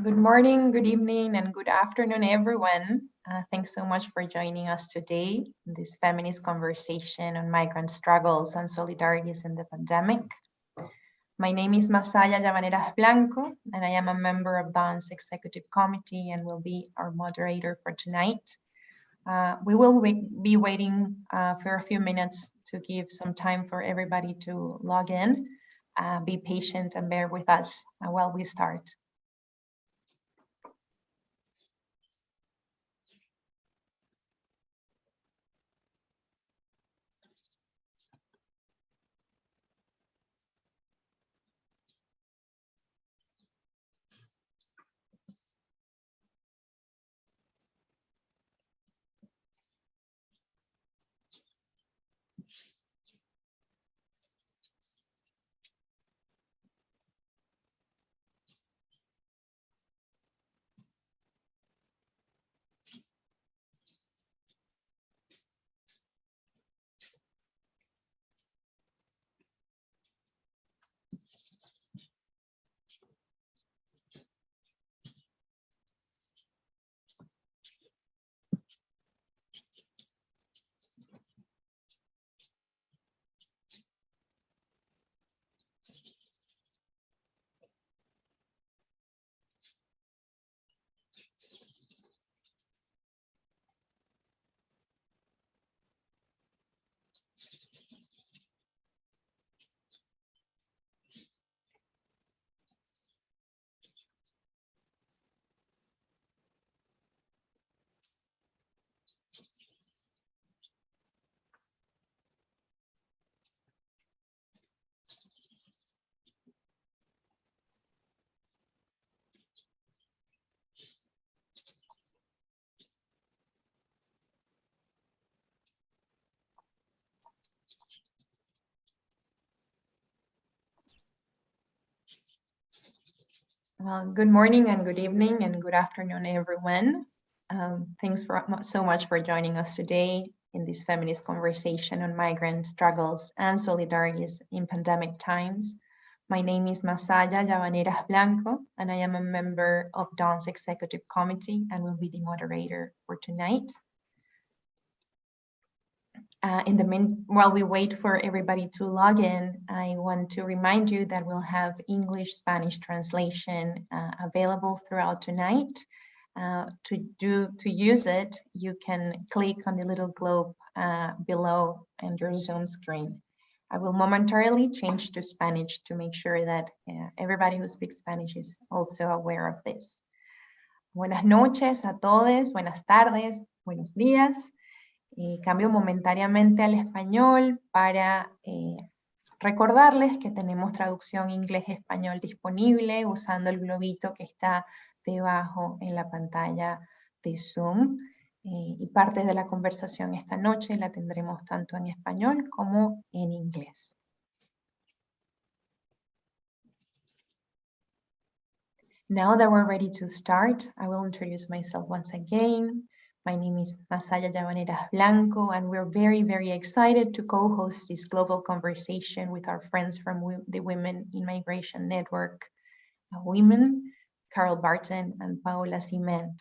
Good morning, good evening, and good afternoon, everyone. Thanks so much for joining us today in this feminist conversation on migrant struggles and solidarities in the pandemic. My name is Masaya Llavaneras Blanco, and I am a member of DAWN's executive committee and will be our moderator for tonight. We will be waiting for a few minutes to give some time for everybody to log in. Be patient and bear with us while we start. Well, good morning and good evening and good afternoon, everyone. Thanks so much for joining us today in this feminist conversation on migrant struggles and solidarities in pandemic times. My name is Masaya Llavaneras Blanco, and I am a member of DAWN's executive committee and will be the moderator for tonight. While we wait for everybody to log in, I want to remind you that we'll have English-Spanish translation available throughout tonight. To use it, you can click on the little globe below on your Zoom screen. I will momentarily change to Spanish to make sure that everybody who speaks Spanish is also aware of this. Buenas noches a todos, buenas tardes, buenos días. Cambio momentáneamente al español para recordarles que tenemos traducción inglés-español disponible usando el globito que está debajo en la pantalla de Zoom. Y parte de la conversación esta noche la tendremos tanto en español como en inglés. Now that we're ready to start, I will introduce myself once again. My name is Masaya Llavaneras Blanco, and we're very, very excited to co-host this global conversation with our friends from the Women in Migration Network, Women, Carol Barton and Paola Ciment.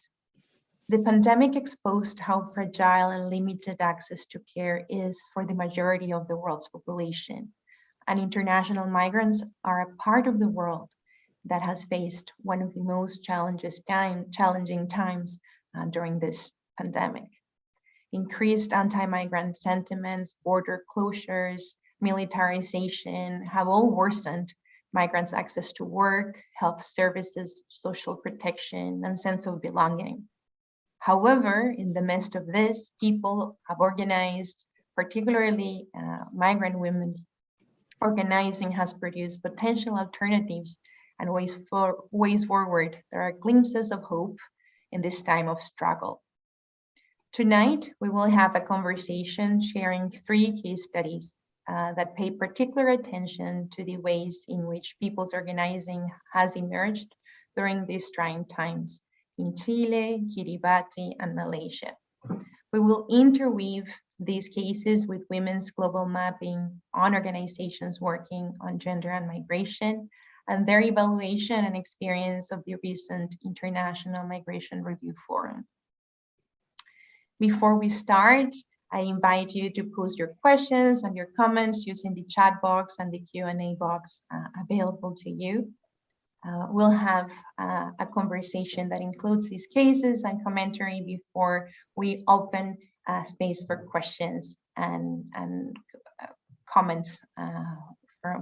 The pandemic exposed how fragile and limited access to care is for the majority of the world's population, and international migrants are a part of the world that has faced one of the most challenging times during this pandemic. Increased anti-migrant sentiments, border closures, militarization have all worsened migrants' access to work, health services, social protection, and sense of belonging. However, in the midst of this, people have organized, particularly migrant women. Organizing has produced potential alternatives and ways forward. There are glimpses of hope in this time of struggle. Tonight, we will have a conversation sharing 3 case studies that pay particular attention to the ways in which people's organizing has emerged during these trying times in Chile, Kiribati, and Malaysia. We will interweave these cases with women's global mapping on organizations working on gender and migration, and their evaluation and experience of the recent International Migration Review Forum. Before we start, I invite you to post your questions and your comments using the chat box and the Q&A box available to you. We'll have a conversation that includes these cases and commentary before we open space for questions and comments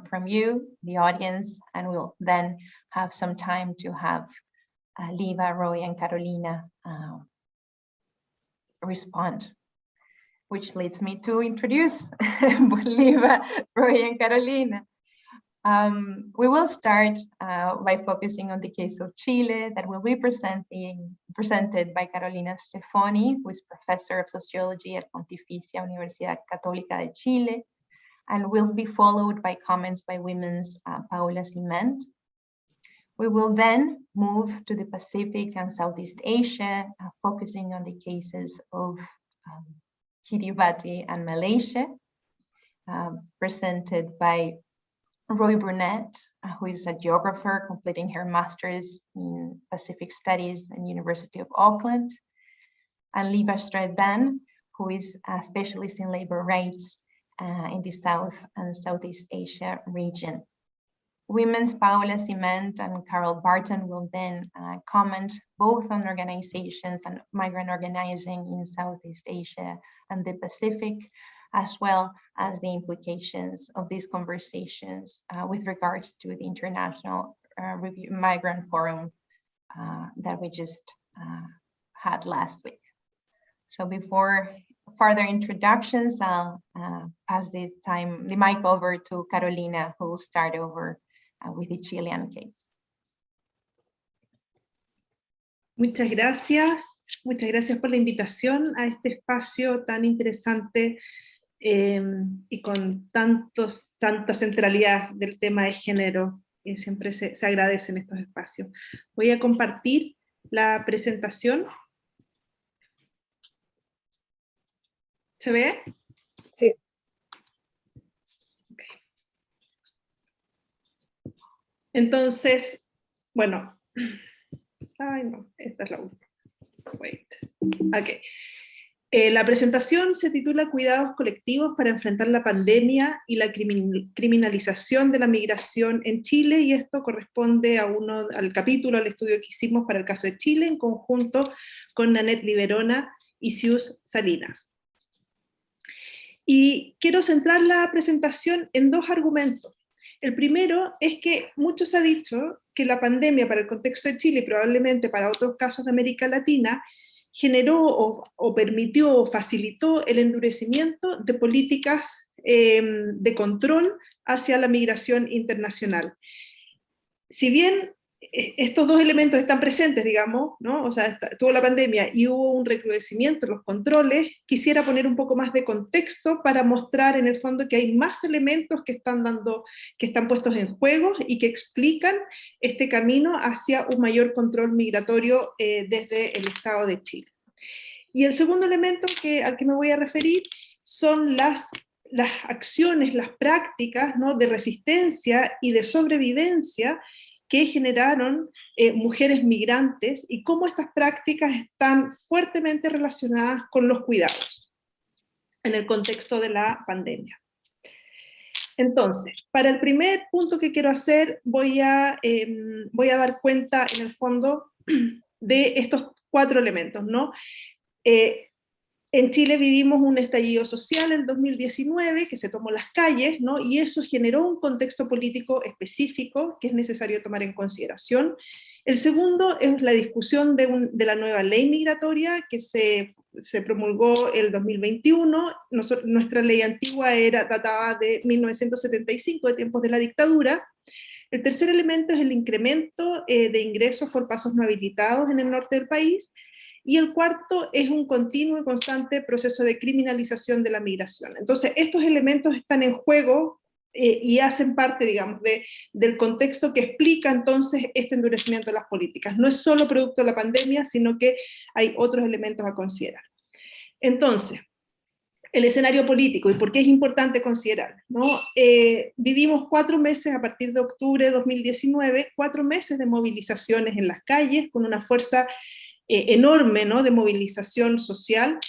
from you, the audience, and we'll then have some time to have Liva, Roy, and Carolina respond, which leads me to introduce Liva, Roy, and Carolina. We will start by focusing on the case of Chile that will be presented by Carolina Stefani, who is professor of sociology at Pontificia Universidad Católica de Chile, and will be followed by comments by Women's Paula Ciment. We will then move to the Pacific and Southeast Asia, focusing on the cases of Kiribati and Malaysia, presented by Roy Burnett, who is a geographer completing her master's in Pacific Studies at University of Auckland, and Liva Stradan, who is a specialist in labor rights in the South and Southeast Asia region. Women's Paula Ciment and Carol Barton will then comment both on organizations and migrant organizing in Southeast Asia and the Pacific, as well as the implications of these conversations with regards to the International Migrant Forum that we just had last week. So before further introductions, I'll pass the mic over to Carolina, who will start over with the Chilean case. Muchas gracias por la invitación a este espacio tan interesante y con tanta centralidad del tema de género, que siempre se agradecen estos espacios. Voy a compartir la presentación. ¿Se ve? Sí. Okay. Entonces, bueno. Ay, no, esta es la última. Wait. Okay. La presentación se titula Cuidados colectivos para enfrentar la pandemia y la criminalización de la migración en Chile, y esto corresponde al capítulo, al estudio que hicimos para el caso de Chile, en conjunto con Nanette Liberona y Sius Salinas. Y quiero centrar la presentación en dos argumentos. El primero es que mucho se ha dicho que la pandemia para el contexto de Chile y probablemente para otros casos de América Latina generó o permitió o facilitó el endurecimiento de políticas de control hacia la migración internacional. Si bien estos dos elementos están presentes, digamos, ¿no? O sea, tuvo la pandemia y hubo un recrudecimiento en los controles, quisiera poner un poco más de contexto para mostrar en el fondo que hay más elementos que están puestos en juego y que explican este camino hacia un mayor control migratorio desde el Estado de Chile. Y el segundo elemento al que me voy a referir son las acciones, las prácticas, ¿no?, de resistencia y de sobrevivencia que generaron mujeres migrantes y cómo estas prácticas están fuertemente relacionadas con los cuidados en el contexto de la pandemia. Entonces, para el primer punto que quiero hacer, voy a dar cuenta en el fondo de estos cuatro elementos, ¿no? En Chile vivimos un estallido social en 2019 que se tomó las calles, ¿no? Y eso generó un contexto político específico que es necesario tomar en consideración. El segundo es la discusión de la nueva ley migratoria que se promulgó el 2021. Nuestra ley antigua databa de 1975, de tiempos de la dictadura. El tercer elemento es el incremento de ingresos por pasos no habilitados en el norte del país. Y el cuarto es un continuo y constante proceso de criminalización de la migración. Entonces, estos elementos están en juego y hacen parte, digamos, del contexto que explica entonces este endurecimiento de las políticas. No es solo producto de la pandemia, sino que hay otros elementos a considerar. Entonces, el escenario político y por qué es importante considerarlo, ¿no? Vivimos 4 meses a partir de octubre de 2019, 4 meses de movilizaciones en las calles, con una fuerza enorme, ¿no?, de movilización social,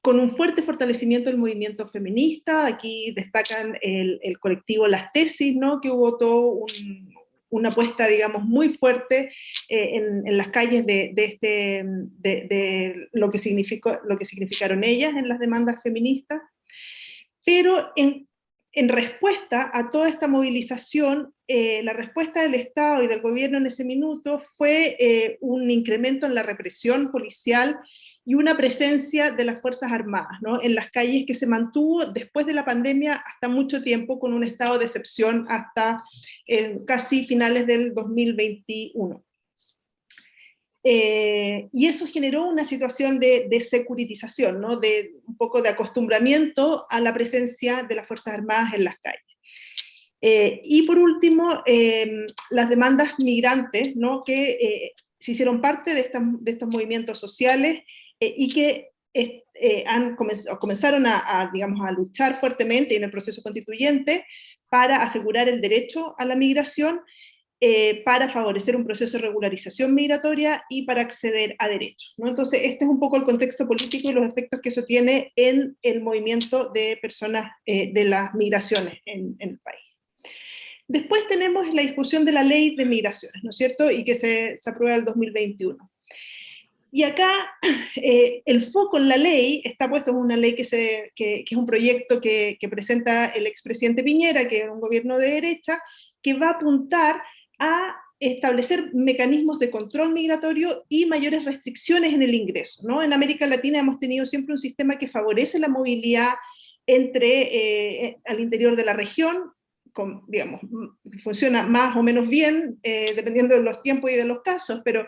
con un fuerte fortalecimiento del movimiento feminista. Aquí destacan el colectivo Las Tesis, ¿no?, que hubo todo una apuesta, digamos, muy fuerte en las calles de lo que significaron ellas en las demandas feministas. Pero en respuesta a toda esta movilización, la respuesta del Estado y del gobierno en ese minuto fue un incremento en la represión policial y una presencia de las Fuerzas Armadas, ¿no?, en las calles, que se mantuvo después de la pandemia hasta mucho tiempo, con un estado de excepción hasta casi finales del 2021. Y eso generó una situación de securitización, ¿no?, de un poco de acostumbramiento a la presencia de las Fuerzas Armadas en las calles. Y por último, las demandas migrantes, ¿no?, que se hicieron parte de estos movimientos sociales y que comenzaron digamos, a luchar fuertemente en el proceso constituyente para asegurar el derecho a la migración, para favorecer un proceso de regularización migratoria y para acceder a derechos, ¿no? Entonces, este es un poco el contexto político y los efectos que eso tiene en el movimiento de personas, de las migraciones en el país. Después tenemos la discusión de la ley de migraciones, ¿no es cierto?, y que se aprueba en el 2021. Y acá el foco en la ley está puesto en una ley que es un proyecto que presenta el expresidente Piñera, que es un gobierno de derecha, que va a apuntar a establecer mecanismos de control migratorio y mayores restricciones en el ingreso, ¿no? En América Latina hemos tenido siempre un sistema que favorece la movilidad al interior de la región, digamos, funciona más o menos bien, dependiendo de los tiempos y de los casos, pero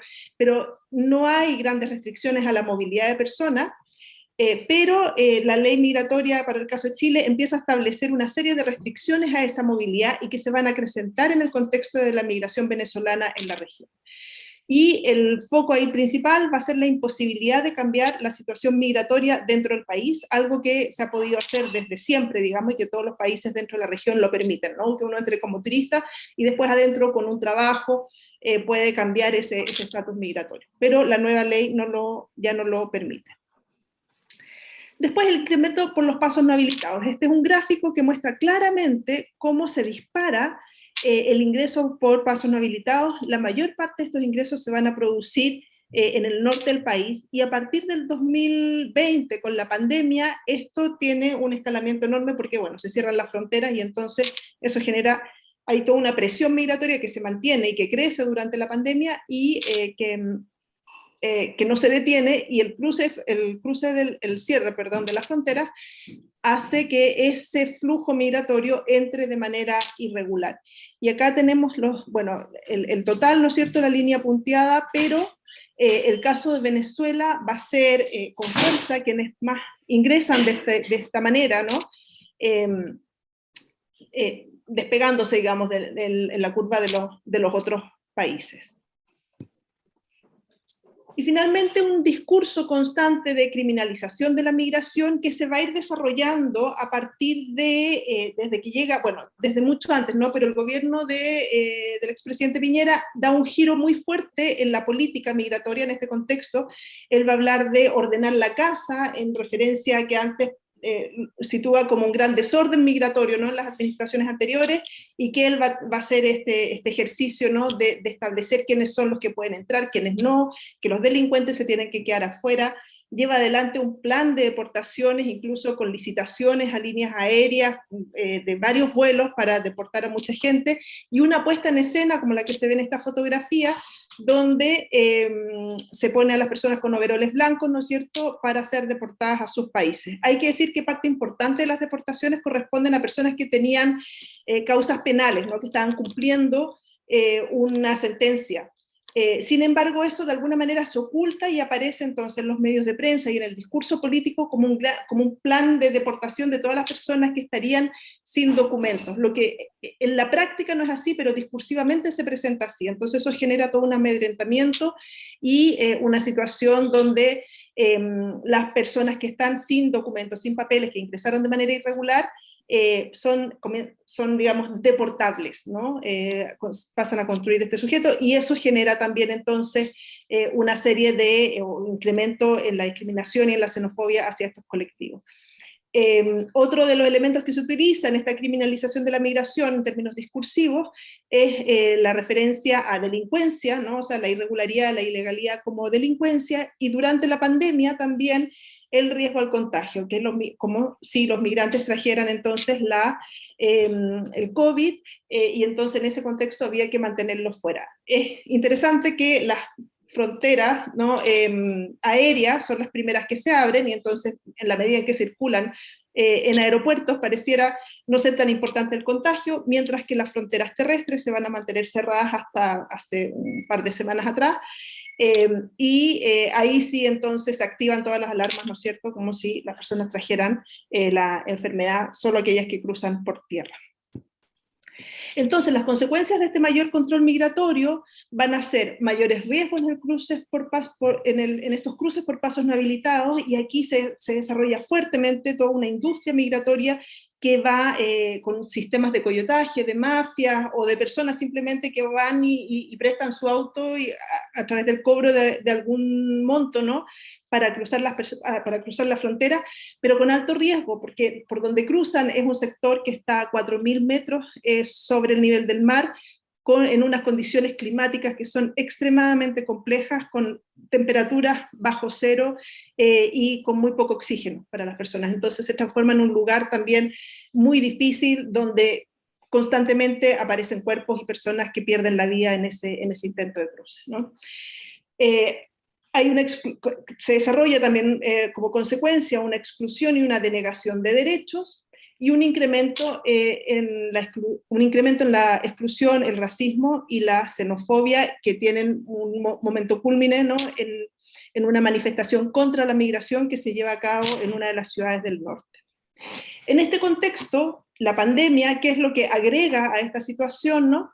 no hay grandes restricciones a la movilidad de personas. Pero la ley migratoria para el caso de Chile empieza a establecer una serie de restricciones a esa movilidad y que se van a acrecentar en el contexto de la migración venezolana en la región. Y el foco ahí principal va a ser la imposibilidad de cambiar la situación migratoria dentro del país, algo que se ha podido hacer desde siempre, digamos, y que todos los países dentro de la región lo permiten, ¿no?, que uno entre como turista y después adentro con un trabajo puede cambiar ese estatus migratorio. Pero la nueva ley ya no lo permite. Después, el incremento por los pasos no habilitados. Este es un gráfico que muestra claramente cómo se dispara el ingreso por pasos no habilitados. La mayor parte de estos ingresos se van a producir en el norte del país, y a partir del 2020, con la pandemia, esto tiene un escalamiento enorme porque, bueno, se cierran las fronteras y entonces eso genera, hay toda una presión migratoria que se mantiene y que crece durante la pandemia y que no se detiene, y el cierre de las fronteras hace que ese flujo migratorio entre de manera irregular. Y acá tenemos el total, ¿no es cierto?, la línea punteada, pero el caso de Venezuela va a ser con fuerza quienes más ingresan de esta manera, ¿no?, despegándose, digamos, en la curva de los otros países. Y finalmente, un discurso constante de criminalización de la migración que se va a ir desarrollando a partir desde que llega, bueno, desde mucho antes, ¿no?, pero el gobierno del expresidente Piñera da un giro muy fuerte en la política migratoria en este contexto. Él va a hablar de ordenar la casa, en referencia a que antes sitúa como un gran desorden migratorio, ¿no?, en las administraciones anteriores, y que él va a hacer este ejercicio, ¿no?, de establecer quiénes son los que pueden entrar, quiénes no, que los delincuentes se tienen que quedar afuera. Lleva adelante un plan de deportaciones, incluso con licitaciones a líneas aéreas de varios vuelos para deportar a mucha gente, y una puesta en escena como la que se ve en esta fotografía, donde se pone a las personas con overoles blancos, ¿no es cierto?, para ser deportadas a sus países. Hay que decir que parte importante de las deportaciones corresponden a personas que tenían causas penales, ¿no?, que estaban cumpliendo una sentencia. Sin embargo, eso de alguna manera se oculta y aparece entonces en los medios de prensa y en el discurso político como un plan de deportación de todas las personas que estarían sin documentos, lo que en la práctica no es así, pero discursivamente se presenta así. Entonces eso genera todo un amedrentamiento y una situación donde las personas que están sin documentos, sin papeles, que ingresaron de manera irregular, son, digamos, deportables, ¿no? Pasan a construir este sujeto, y eso genera también entonces una serie de un incremento en la discriminación y en la xenofobia hacia estos colectivos. Otro de los elementos que se utiliza en esta criminalización de la migración en términos discursivos es la referencia a delincuencia, ¿no? O sea, la irregularidad, la ilegalidad como delincuencia, y durante la pandemia también el riesgo al contagio, que es como si los migrantes trajeran entonces el COVID, y entonces en ese contexto había que mantenerlos fuera. Es interesante que las fronteras, ¿no? Aéreas son las primeras que se abren, y entonces en la medida en que circulan en aeropuertos pareciera no ser tan importante el contagio, mientras que las fronteras terrestres se van a mantener cerradas hasta hace un par de semanas atrás, ahí sí entonces se activan todas las alarmas, ¿no es cierto?, como si las personas trajeran la enfermedad, solo aquellas que cruzan por tierra. Entonces, las consecuencias de este mayor control migratorio van a ser mayores riesgos en estos cruces por pasos no habilitados, y aquí se desarrolla fuertemente toda una industria migratoria que va con sistemas de coyotaje, de mafias, o de personas simplemente que van y prestan su auto a través del cobro de algún monto, ¿no?, para cruzar la frontera, pero con alto riesgo, porque por donde cruzan es un sector que está a 4.000 metros sobre el nivel del mar, en unas condiciones climáticas que son extremadamente complejas, con temperaturas bajo cero y con muy poco oxígeno para las personas. Entonces se transforma en un lugar también muy difícil, donde constantemente aparecen cuerpos y personas que pierden la vida en ese intento de cruce, ¿no? Se desarrolla también como consecuencia una exclusión y una denegación de derechos, y un incremento en la exclusión, el racismo y la xenofobia, que tienen un momento cúlmine, ¿no?, en una manifestación contra la migración que se lleva a cabo en una de las ciudades del norte. En este contexto, la pandemia, ¿qué es lo que agrega a esta situación, no?,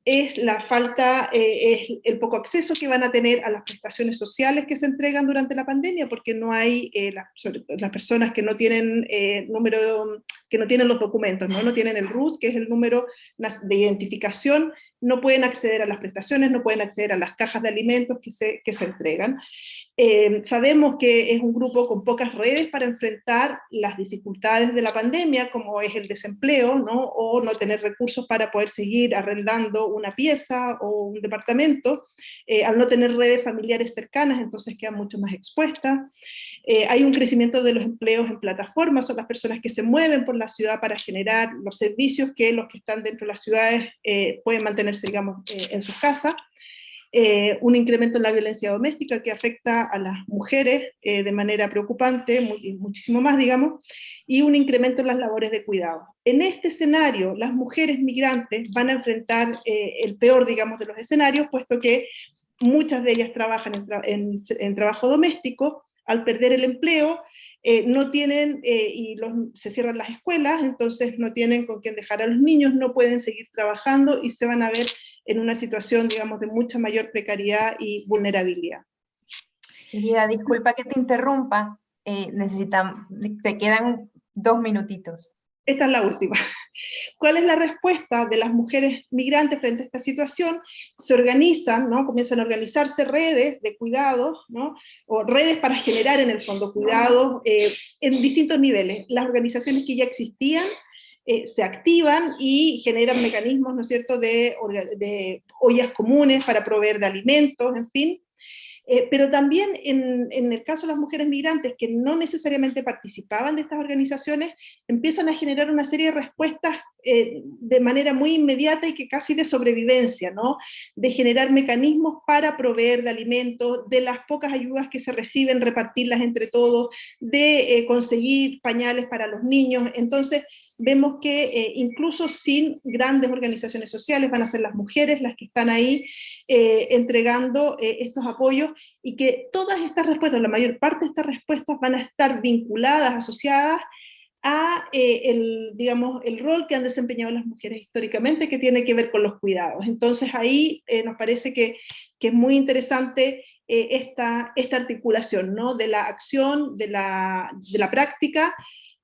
es la falta, es el poco acceso que van a tener a las prestaciones sociales que se entregan durante la pandemia, porque no hay, sobre todo las personas que no tienen que no tienen los documentos, ¿no? No tienen el RUT, que es el número de identificación, no pueden acceder a las prestaciones, no pueden acceder a las cajas de alimentos que se entregan. Sabemos que es un grupo con pocas redes para enfrentar las dificultades de la pandemia, como es el desempleo, ¿no?, o no tener recursos para poder seguir arrendando una pieza o un departamento. Al no tener redes familiares cercanas, entonces quedan mucho más expuestas. Hay un crecimiento de los empleos en plataformas, son las personas que se mueven por la ciudad para generar los servicios que los que están dentro de las ciudades pueden mantenerse, digamos, en sus casas. Un incremento en la violencia doméstica que afecta a las mujeres de manera preocupante, muchísimo más, digamos, y un incremento en las labores de cuidado. En este escenario, las mujeres migrantes van a enfrentar el peor, digamos, de los escenarios, puesto que muchas de ellas trabajan en trabajo doméstico. Al perder el empleo, no tienen, se cierran las escuelas, entonces no tienen con quién dejar a los niños, no pueden seguir trabajando y se van a ver en una situación, digamos, de mucha mayor precariedad y vulnerabilidad. Querida, disculpa que te interrumpa, te quedan 2 minutitos. Esta es la última. ¿Cuál es la respuesta de las mujeres migrantes frente a esta situación? Se organizan, ¿no?, comienzan a organizarse redes de cuidados, ¿no?, o redes para generar en el fondo cuidados en distintos niveles. Las organizaciones que ya existían se activan y generan mecanismos, ¿no es cierto?, de ollas comunes para proveer de alimentos, en fin. Pero también en el caso de las mujeres migrantes que no necesariamente participaban de estas organizaciones, empiezan a generar una serie de respuestas de manera muy inmediata y que casi de sobrevivencia, ¿no?, de generar mecanismos para proveer de alimentos, de las pocas ayudas que se reciben, repartirlas entre todos, de conseguir pañales para los niños. Entonces vemos que incluso sin grandes organizaciones sociales van a ser las mujeres las que están ahí entregando estos apoyos, y que todas estas respuestas, la mayor parte de estas respuestas van a estar vinculadas, asociadas a digamos, el rol que han desempeñado las mujeres históricamente, que tiene que ver con los cuidados. Entonces ahí nos parece que es muy interesante esta articulación, ¿no? De la acción, de la práctica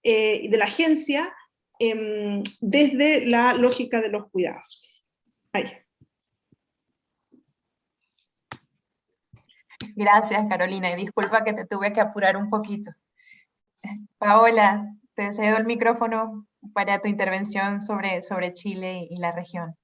y de la agencia desde la lógica de los cuidados. Ahí. Gracias, Carolina, y disculpa que te tuve que apurar un poquito. Paola, te cedo el micrófono para tu intervención sobre Chile y la región.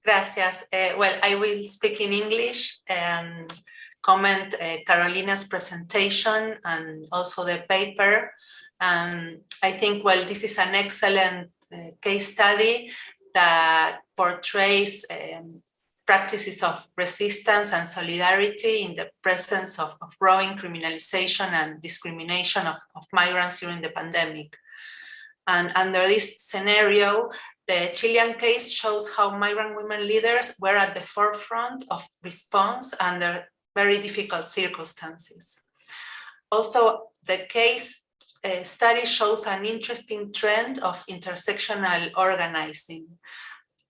Gracias. Well, I will speak in English and comment Carolina's presentation and also the paper. I think, well, this is an excellent case study that portrays practices of resistance and solidarity in the presence of growing criminalization and discrimination of migrants during the pandemic. And under this scenario, the Chilean case shows how migrant women leaders were at the forefront of response under very difficult circumstances. Also, the case study shows an interesting trend of intersectional organizing,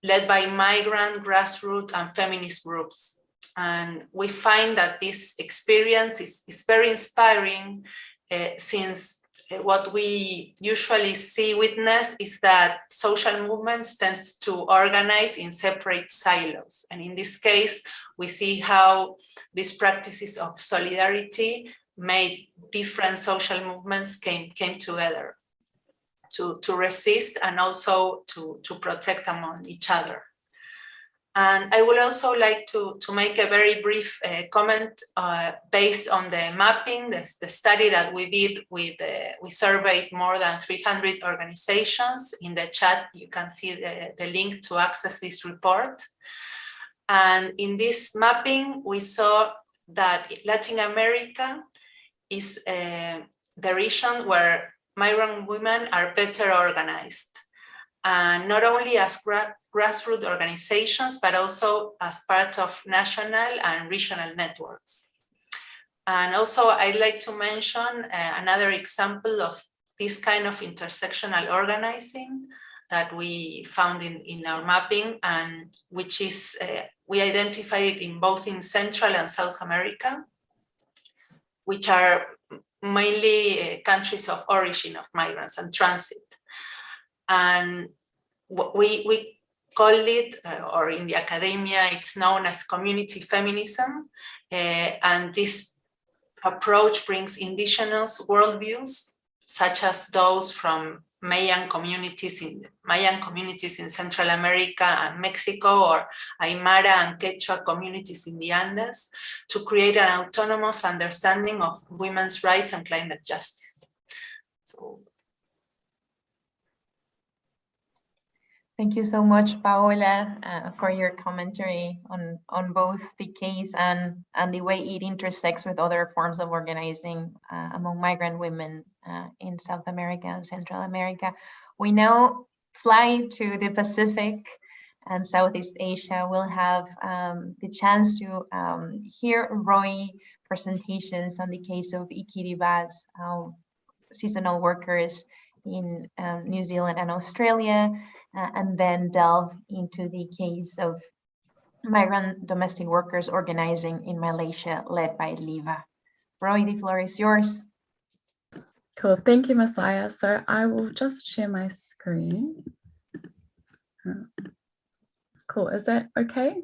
led by migrant, grassroots, and feminist groups. And we find that this experience is very inspiring since what we usually witness is that social movements tend to organize in separate silos. And in this case, we see how these practices of solidarity made different social movements came together to resist and also to protect among each other. And I would also like to make a very brief comment based on the mapping, the study that we did with, we surveyed more than 300 organizations. In the chat, you can see the link to access this report. And in this mapping, we saw that Latin America is the region where migrant women are better organized. And not only as grassroots organizations, but also as part of national and regional networks. And also I'd like to mention another example of this kind of intersectional organizing that we found in our mapping, and which is, we identified in both in Central and South America, which are mainly countries of origin of migrants and transit. And we call it, or in the academia, it's known as community feminism. And this approach brings indigenous worldviews, such as those from Mayan communities in Central America and Mexico, or Aymara and Quechua communities in the Andes, to create an autonomous understanding of women's rights and climate justice. So, thank you so much, Paola, for your commentary on both the case and the way it intersects with other forms of organizing among migrant women in South America and Central America. We now fly to the Pacific and Southeast Asia. We'll have the chance to hear Roy presentations on the case of Ikiribas, seasonal workers in New Zealand and Australia, and then delve into the case of migrant domestic workers organizing in Malaysia, led by Liva. Roy, the floor is yours. Cool, thank you, Messiah. So I will just share my screen. Cool, is that okay?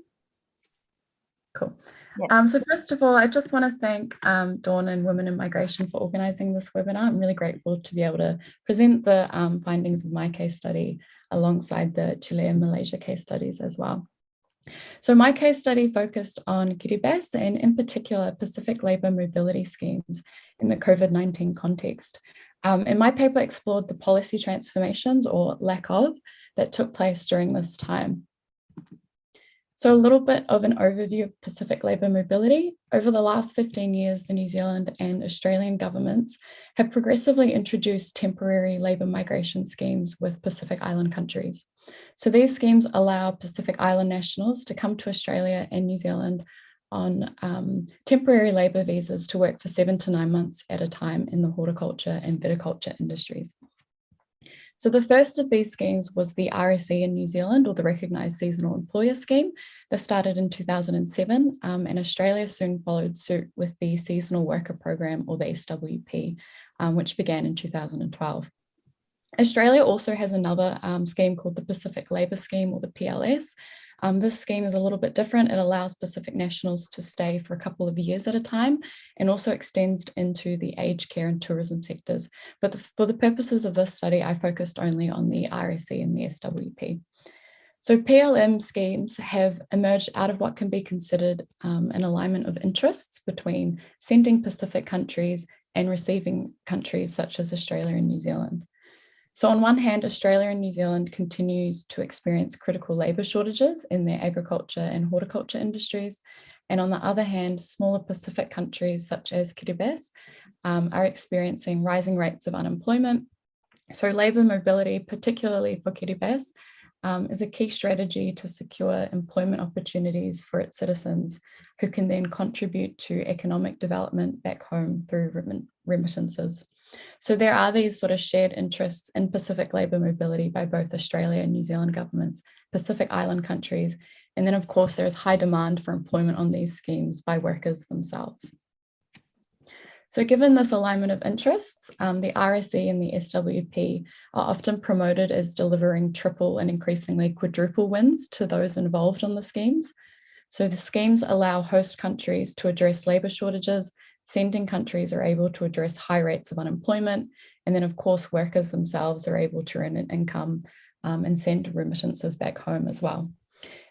Cool. Yes. So first of all, I just want to thank Dawn and Women in Migration for organizing this webinar. I'm really grateful to be able to present the findings of my case study alongside the Chile and Malaysia case studies as well. So my case study focused on Kiribati and in particular Pacific labour mobility schemes in the COVID-19 context. And my paper explored the policy transformations or lack of that took place during this time. So a little bit of an overview of Pacific labour mobility. Over the last 15 years, the New Zealand and Australian governments have progressively introduced temporary labour migration schemes with Pacific Island countries. So these schemes allow Pacific Island nationals to come to Australia and New Zealand on temporary labour visas to work for 7 to 9 months at a time in the horticulture and viticulture industries. So the first of these schemes was the RSE in New Zealand, or the Recognised Seasonal Employer Scheme. That started in 2007, and Australia soon followed suit with the Seasonal Worker Program, or the SWP, which began in 2012. Australia also has another scheme called the Pacific Labour Scheme, or the PLS. This scheme is a little bit different. It allows Pacific nationals to stay for a couple of years at a time, and also extends into the aged care and tourism sectors. But for the purposes of this study, I focused only on the RSE and the SWP. So PLM schemes have emerged out of what can be considered an alignment of interests between sending Pacific countries and receiving countries such as Australia and New Zealand. So on one hand, Australia and New Zealand continues to experience critical labour shortages in their agriculture and horticulture industries. And on the other hand, smaller Pacific countries such as Kiribati are experiencing rising rates of unemployment. So labour mobility, particularly for Kiribati, is a key strategy to secure employment opportunities for its citizens, who can then contribute to economic development back home through remittances. So there are these sort of shared interests in Pacific labour mobility by both Australia and New Zealand governments, Pacific Island countries, and then of course there is high demand for employment on these schemes by workers themselves. So given this alignment of interests, the RSE and the SWP are often promoted as delivering triple and increasingly quadruple wins to those involved on the schemes. So the schemes allow host countries to address labour shortages, sending countries are able to address high rates of unemployment, and then of course workers themselves are able to earn an income and send remittances back home as well.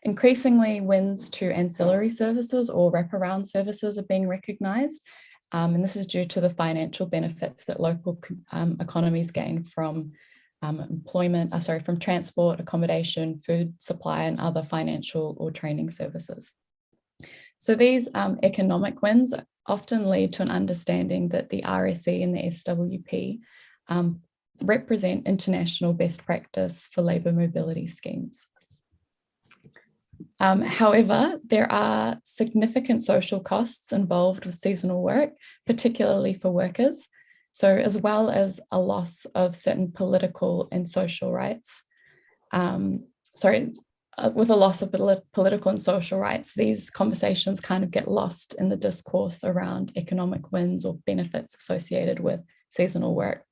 Increasingly, wins to ancillary services or wraparound services are being recognised, and this is due to the financial benefits that local economies gain from from transport, accommodation, food supply, and other financial or training services. So these economic wins often lead to an understanding that the RSE and the SWP represent international best practice for labour mobility schemes. However, there are significant social costs involved with seasonal work, particularly for workers. So as well as a loss of certain political and social rights, with a loss of political and social rights, these conversations kind of get lost in the discourse around economic wins or benefits associated with seasonal work.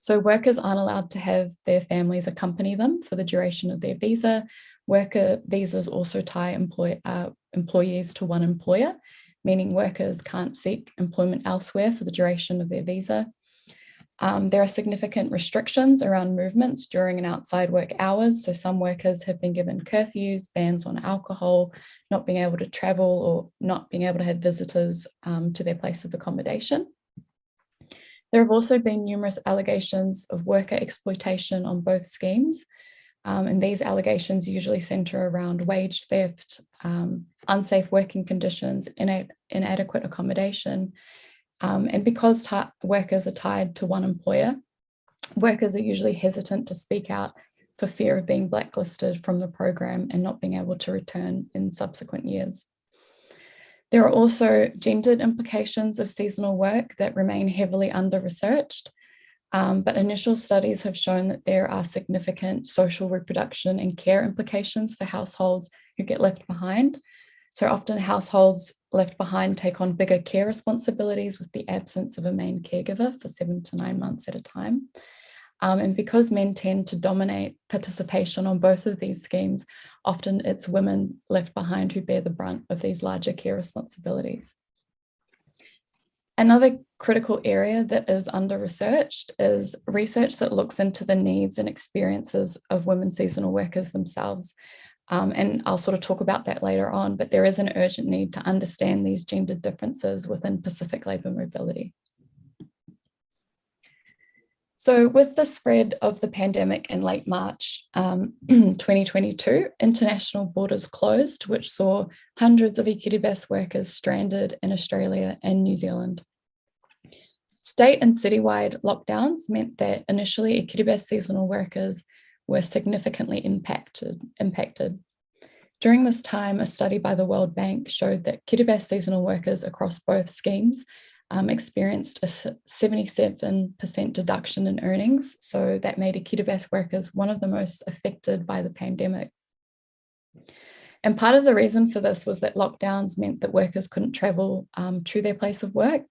So workers aren't allowed to have their families accompany them for the duration of their visa. Worker visas also tie employees to one employer, meaning workers can't seek employment elsewhere for the duration of their visa. There are significant restrictions around movements during and outside work hours. So some workers have been given curfews, bans on alcohol, not being able to travel, or not being able to have visitors to their place of accommodation. There have also been numerous allegations of worker exploitation on both schemes. And these allegations usually centre around wage theft, unsafe working conditions, inadequate accommodation. And because workers are tied to one employer, workers are usually hesitant to speak out for fear of being blacklisted from the program and not being able to return in subsequent years. There are also gendered implications of seasonal work that remain heavily under-researched, but initial studies have shown that there are significant social reproduction and care implications for households who get left behind. So often households left behind take on bigger care responsibilities with the absence of a main caregiver for 7 to 9 months at a time. And because men tend to dominate participation on both of these schemes, often it's women left behind who bear the brunt of these larger care responsibilities. Another critical area that is under-researched is research that looks into the needs and experiences of women seasonal workers themselves. And I'll sort of talk about that later on, but there is an urgent need to understand these gender differences within Pacific labour mobility. So with the spread of the pandemic in late March 2022, international borders closed, which saw hundreds of Kiribati workers stranded in Australia and New Zealand. State and citywide lockdowns meant that initially Kiribati seasonal workers were significantly impacted. During this time, a study by the World Bank showed that Kiribati seasonal workers across both schemes experienced a 77% deduction in earnings. So that made Ikeda-based workers one of the most affected by the pandemic. And part of the reason for this was that lockdowns meant that workers couldn't travel to their place of work.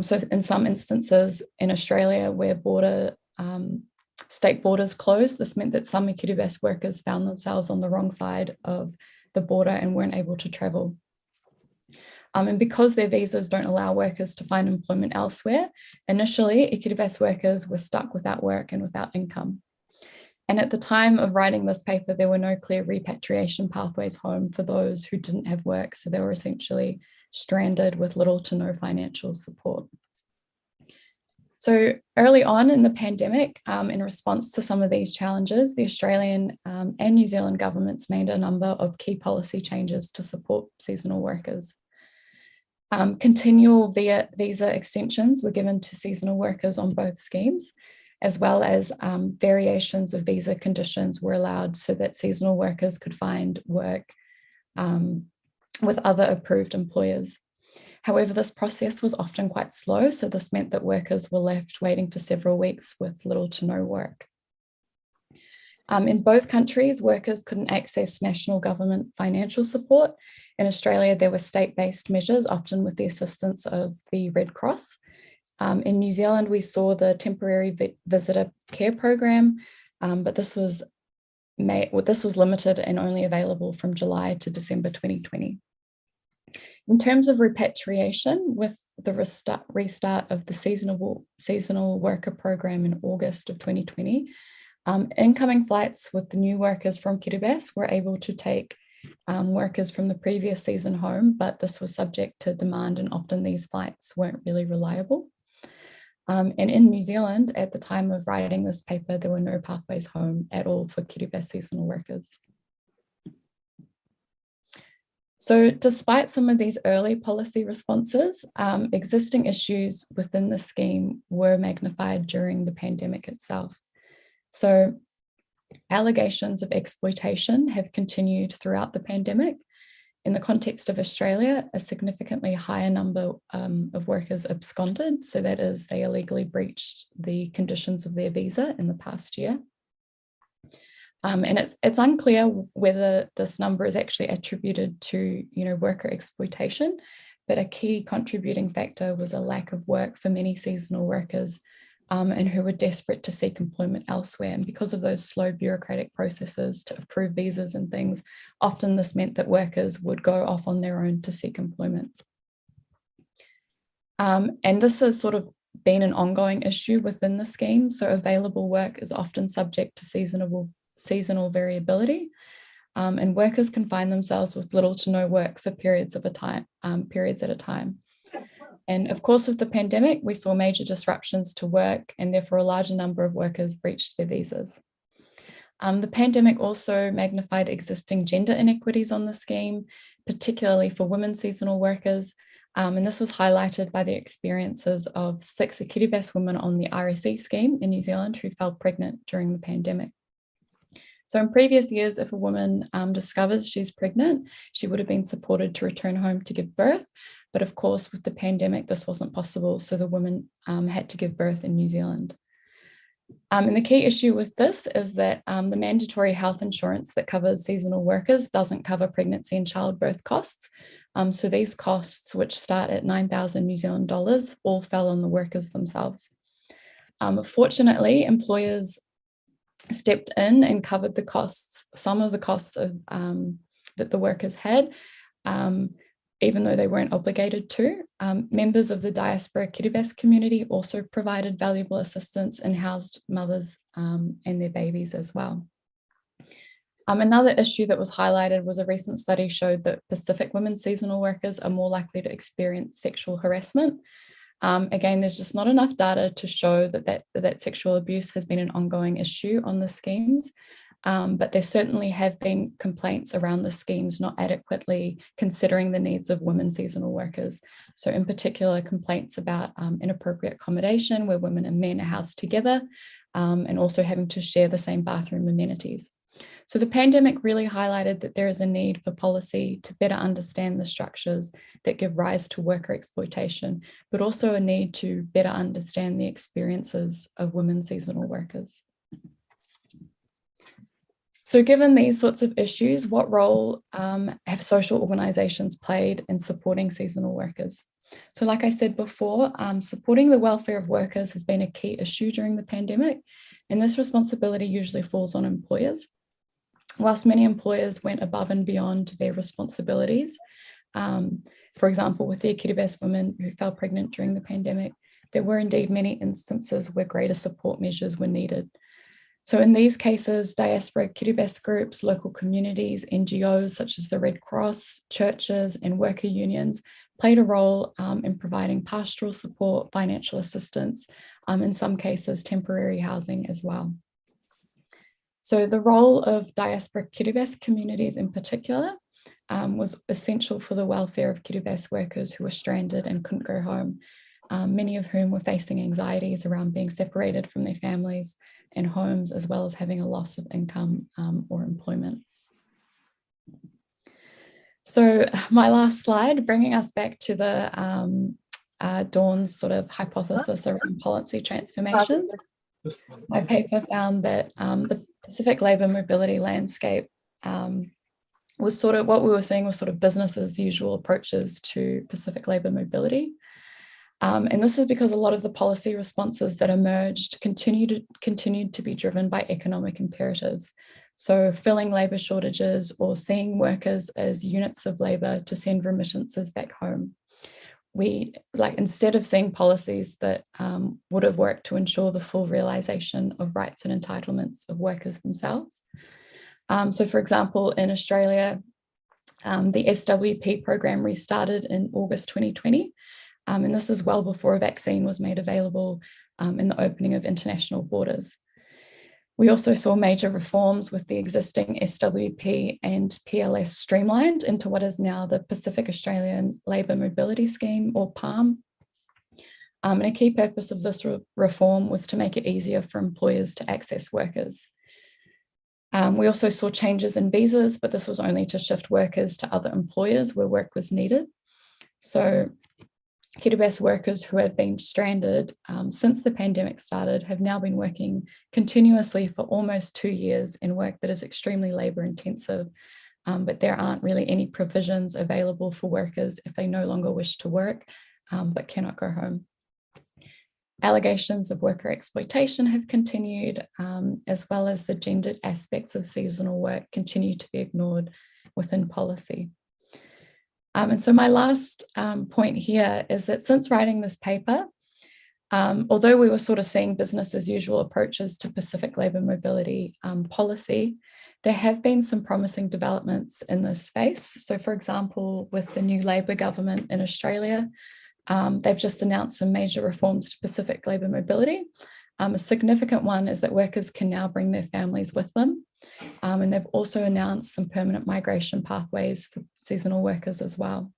So in some instances in Australia where state borders closed, this meant that some Ikeda-based workers found themselves on the wrong side of the border and weren't able to travel. And because their visas don't allow workers to find employment elsewhere, initially Ikeda-based workers were stuck without work and without income. And at the time of writing this paper, there were no clear repatriation pathways home for those who didn't have work. So they were essentially stranded with little to no financial support. So early on in the pandemic, in response to some of these challenges, the Australian and New Zealand governments made a number of key policy changes to support seasonal workers. Continual visa extensions were given to seasonal workers on both schemes, as well as variations of visa conditions were allowed so that seasonal workers could find work with other approved employers. However, this process was often quite slow, so this meant that workers were left waiting for several weeks with little to no work. In both countries, workers couldn't access national government financial support. In Australia, there were state-based measures, often with the assistance of the Red Cross. In New Zealand, we saw the temporary visitor care program, but this was limited and only available from July to December 2020. In terms of repatriation, with the restart of the seasonal worker program in August of 2020, incoming flights with the new workers from Kiribati were able to take workers from the previous season home, but this was subject to demand and often these flights weren't really reliable. And in New Zealand, at the time of writing this paper, there were no pathways home at all for Kiribati seasonal workers. So despite some of these early policy responses, existing issues within the scheme were magnified during the pandemic itself. So allegations of exploitation have continued throughout the pandemic. In the context of Australia, a significantly higher number of workers absconded. So that is, they illegally breached the conditions of their visa in the past year. And it's unclear whether this number is actually attributed to, worker exploitation, but a key contributing factor was a lack of work for many seasonal workers and who were desperate to seek employment elsewhere. And because of those slow bureaucratic processes to approve visas and things, often this meant that workers would go off on their own to seek employment. And this has sort of been an ongoing issue within the scheme. So available work is often subject to seasonal variability, and workers can find themselves with little to no work for periods at a time. And of course, with the pandemic, we saw major disruptions to work and therefore a larger number of workers breached their visas. The pandemic also magnified existing gender inequities on the scheme, particularly for women seasonal workers. And this was highlighted by the experiences of 6 Kiribati women on the RSE scheme in New Zealand who fell pregnant during the pandemic. So in previous years, if a woman discovers she's pregnant, she would have been supported to return home to give birth. But of course, with the pandemic, this wasn't possible. So the woman had to give birth in New Zealand. And the key issue with this is that the mandatory health insurance that covers seasonal workers doesn't cover pregnancy and childbirth costs. So these costs, which start at 9,000 New Zealand dollars, all fell on the workers themselves. Fortunately, employers stepped in and covered the costs, some of the costs of, that the workers had, even though they weren't obligated to. Members of the diaspora Kiribati community also provided valuable assistance and housed mothers and their babies as well. Another issue that was highlighted was a recent study showed that Pacific women seasonal workers are more likely to experience sexual harassment. Again, there's just not enough data to show that sexual abuse has been an ongoing issue on the schemes, but there certainly have been complaints around the schemes not adequately considering the needs of women seasonal workers. So in particular, complaints about inappropriate accommodation where women and men are housed together, and also having to share the same bathroom amenities. So the pandemic really highlighted that there is a need for policy to better understand the structures that give rise to worker exploitation, but also a need to better understand the experiences of women seasonal workers. So given these sorts of issues, what role have social organisations played in supporting seasonal workers? So like I said before, supporting the welfare of workers has been a key issue during the pandemic, and this responsibility usually falls on employers. Whilst many employers went above and beyond their responsibilities, for example, with the Kiribati women who fell pregnant during the pandemic, there were indeed many instances where greater support measures were needed. So in these cases, diaspora Kiribati groups, local communities, NGOs such as the Red Cross, churches and worker unions played a role in providing pastoral support, financial assistance, in some cases temporary housing as well. So the role of diaspora Kiribati communities in particular was essential for the welfare of Kiribati workers who were stranded and couldn't go home, many of whom were facing anxieties around being separated from their families and homes, as well as having a loss of income or employment. So my last slide, bringing us back to the Dawn's sort of hypothesis around policy transformations. My paper found that the Pacific labour mobility landscape was sort of, what we were seeing was sort of business as usual approaches to Pacific labour mobility. And this is because a lot of the policy responses that emerged continued to be driven by economic imperatives. So filling labour shortages or seeing workers as units of labour to send remittances back home. Instead of seeing policies that would have worked to ensure the full realisation of rights and entitlements of workers themselves. So for example, in Australia, the SWP program restarted in August 2020. And this is well before a vaccine was made available in the opening of international borders. We also saw major reforms with the existing SWP and PLS streamlined into what is now the Pacific Australian Labour Mobility Scheme, or PALM. And a key purpose of this reform was to make it easier for employers to access workers. We also saw changes in visas, but this was only to shift workers to other employers where work was needed. So Kiribati workers who have been stranded since the pandemic started have now been working continuously for almost 2 years in work that is extremely labour intensive, but there aren't really any provisions available for workers if they no longer wish to work but cannot go home. Allegations of worker exploitation have continued, as well as the gendered aspects of seasonal work continue to be ignored within policy. And so my last point here is that since writing this paper, although we were sort of seeing business as usual approaches to Pacific labour mobility policy, there have been some promising developments in this space. So for example, with the new Labour government in Australia, they've just announced some major reforms to Pacific labour mobility. A significant one is that workers can now bring their families with them. And they've also announced some permanent migration pathways for seasonal workers as well.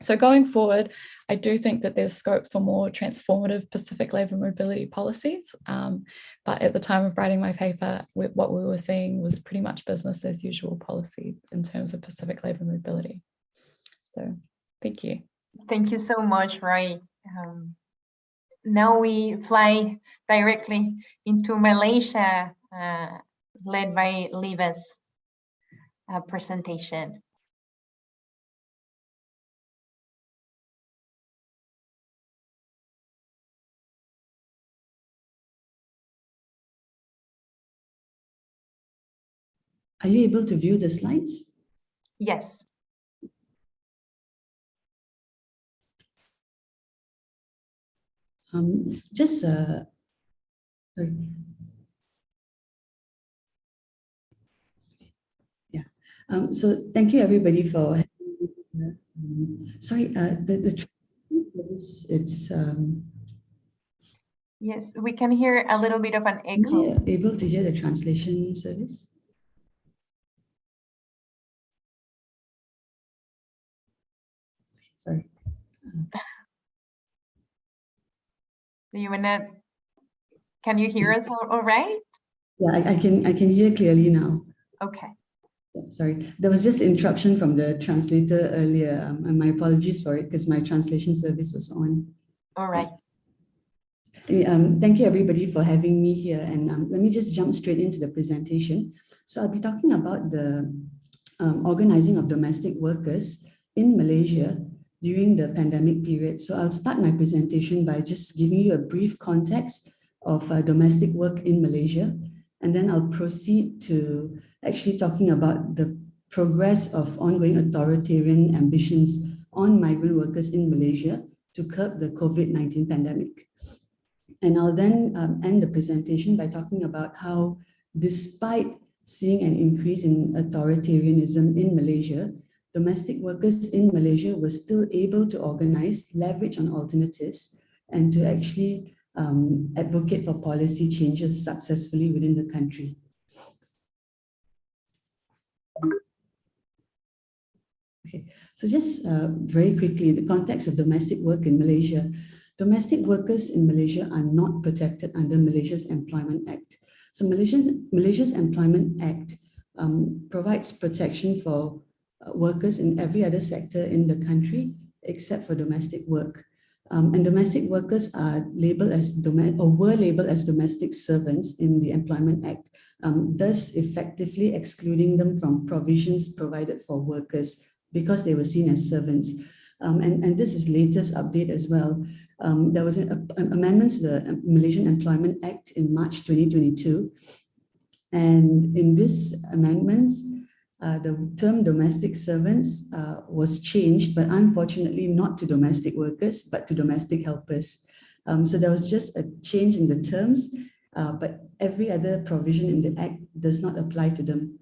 So going forward, I do think that there's scope for more transformative Pacific labour mobility policies. But at the time of writing my paper, what we were seeing was pretty much business as usual policy in terms of Pacific labour mobility. So thank you. Thank you so much, Roy. Now we fly directly into Malaysia, led by Liva's presentation. Are you able to view the slides? Yes. Sorry. Yeah. So thank you everybody for. Sorry. It's. Yes, we can hear a little bit of an echo. Am I able to hear the translation service? Sorry. Do you wanna? Can you hear us all right? Yeah, I can hear clearly now. Okay. Sorry, there was just interruption from the translator earlier, and my apologies for it because my translation service was on. All right. Thank you everybody for having me here, and let me just jump straight into the presentation. So I'll be talking about the organizing of domestic workers in Malaysia during the pandemic period. So I'll start my presentation by just giving you a brief context of domestic work in Malaysia, and then I'll proceed to actually talking about the progress of ongoing authoritarian ambitions on migrant workers in Malaysia to curb the COVID-19 pandemic. And I'll then end the presentation by talking about how, despite seeing an increase in authoritarianism in Malaysia, domestic workers in Malaysia were still able to organize, leverage on alternatives, and to actually advocate for policy changes successfully within the country. Okay, so just very quickly, the context of domestic work in Malaysia. Domestic workers in Malaysia are not protected under Malaysia's Employment Act. So Malaysia's Employment Act provides protection for workers in every other sector in the country except for domestic work. And domestic workers are labeled as were labeled as domestic servants in the Employment Act, thus effectively excluding them from provisions provided for workers because they were seen as servants. And this is latest update as well. There was an amendment to the Malaysian Employment Act in March 2022. And in this amendment, the term domestic servants was changed, but unfortunately not to domestic workers, but to domestic helpers. So there was just a change in the terms, but every other provision in the Act does not apply to them,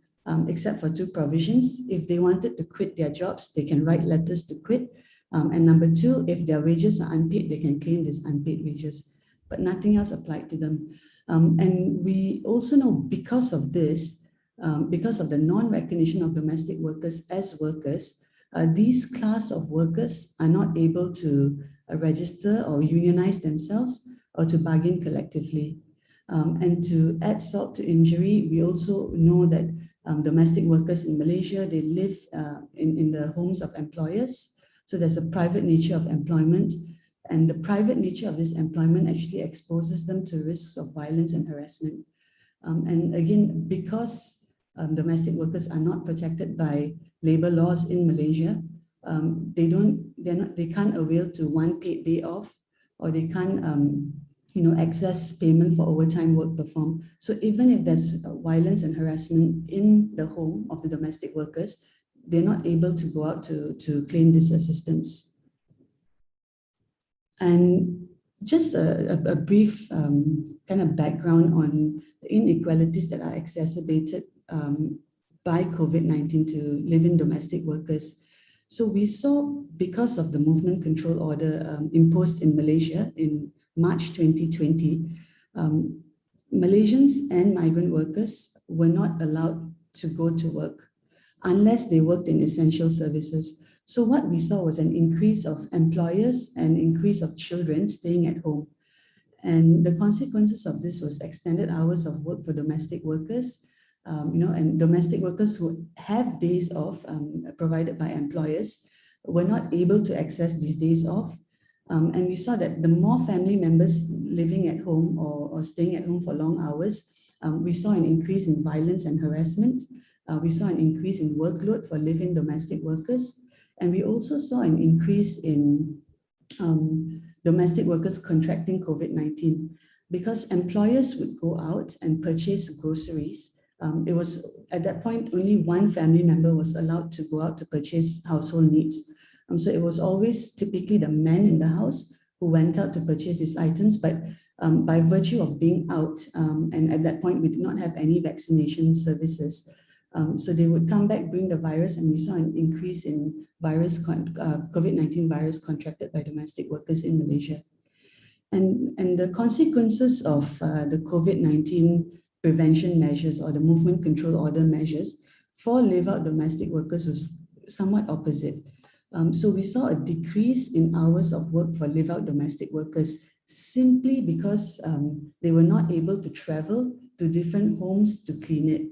except for two provisions. If they wanted to quit their jobs, they can write letters to quit. And number two, if their wages are unpaid, they can claim these unpaid wages, but nothing else applied to them. And we also know because of this, because of the non-recognition of domestic workers as workers, these class of workers are not able to register or unionize themselves or to bargain collectively. And to add salt to injury, we also know that domestic workers in Malaysia, they live in the homes of employers. So there's a private nature of employment, and the private nature of this employment actually exposes them to risks of violence and harassment. And again, because domestic workers are not protected by labor laws in Malaysia, they can't avail to one paid day off, or they can't access payment for overtime work performed. So even if there's violence and harassment in the home of the domestic workers, they're not able to go out to claim this assistance. And just a brief kind of background on the inequalities that are exacerbated by COVID-19 to live-in domestic workers. So we saw, because of the movement control order imposed in Malaysia in March 2020, Malaysians and migrant workers were not allowed to go to work unless they worked in essential services. So what we saw was an increase of employers and increase of children staying at home. And the consequences of this was extended hours of work for domestic workers, and domestic workers who have days off provided by employers were not able to access these days off. And we saw that the more family members living at home or staying at home for long hours, we saw an increase in violence and harassment. We saw an increase in workload for live-in domestic workers. And we also saw an increase in domestic workers contracting COVID-19 because employers would go out and purchase groceries. It was at that point, only one family member was allowed to go out to purchase household needs. So it was always typically the men in the house who went out to purchase these items, but by virtue of being out, and at that point, we did not have any vaccination services. So they would come back, bring the virus, and we saw an increase in COVID-19 virus contracted by domestic workers in Malaysia. And the consequences of the COVID-19 prevention measures or the movement control order measures for live-out domestic workers was somewhat opposite. So we saw a decrease in hours of work for live-out domestic workers simply because they were not able to travel to different homes to clean it.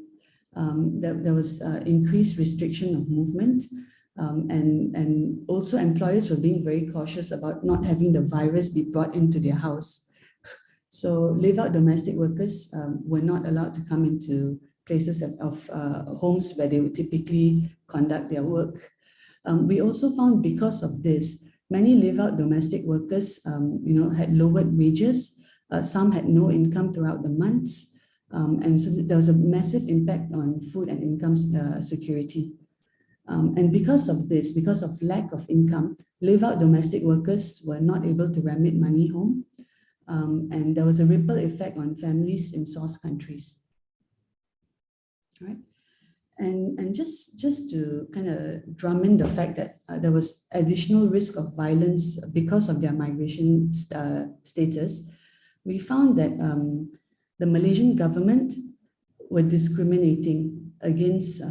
There was increased restriction of movement, and also employers were being very cautious about not having the virus be brought into their house. So live-out domestic workers were not allowed to come into places of homes where they would typically conduct their work. We also found, because of this, many live-out domestic workers, had lowered wages. Some had no income throughout the months, and so there was a massive impact on food and income security. And because of this, because of lack of income, live-out domestic workers were not able to remit money home, and there was a ripple effect on families in source countries. All right. And just to kind of drum in the fact that there was additional risk of violence because of their migration status, we found that the Malaysian government were discriminating against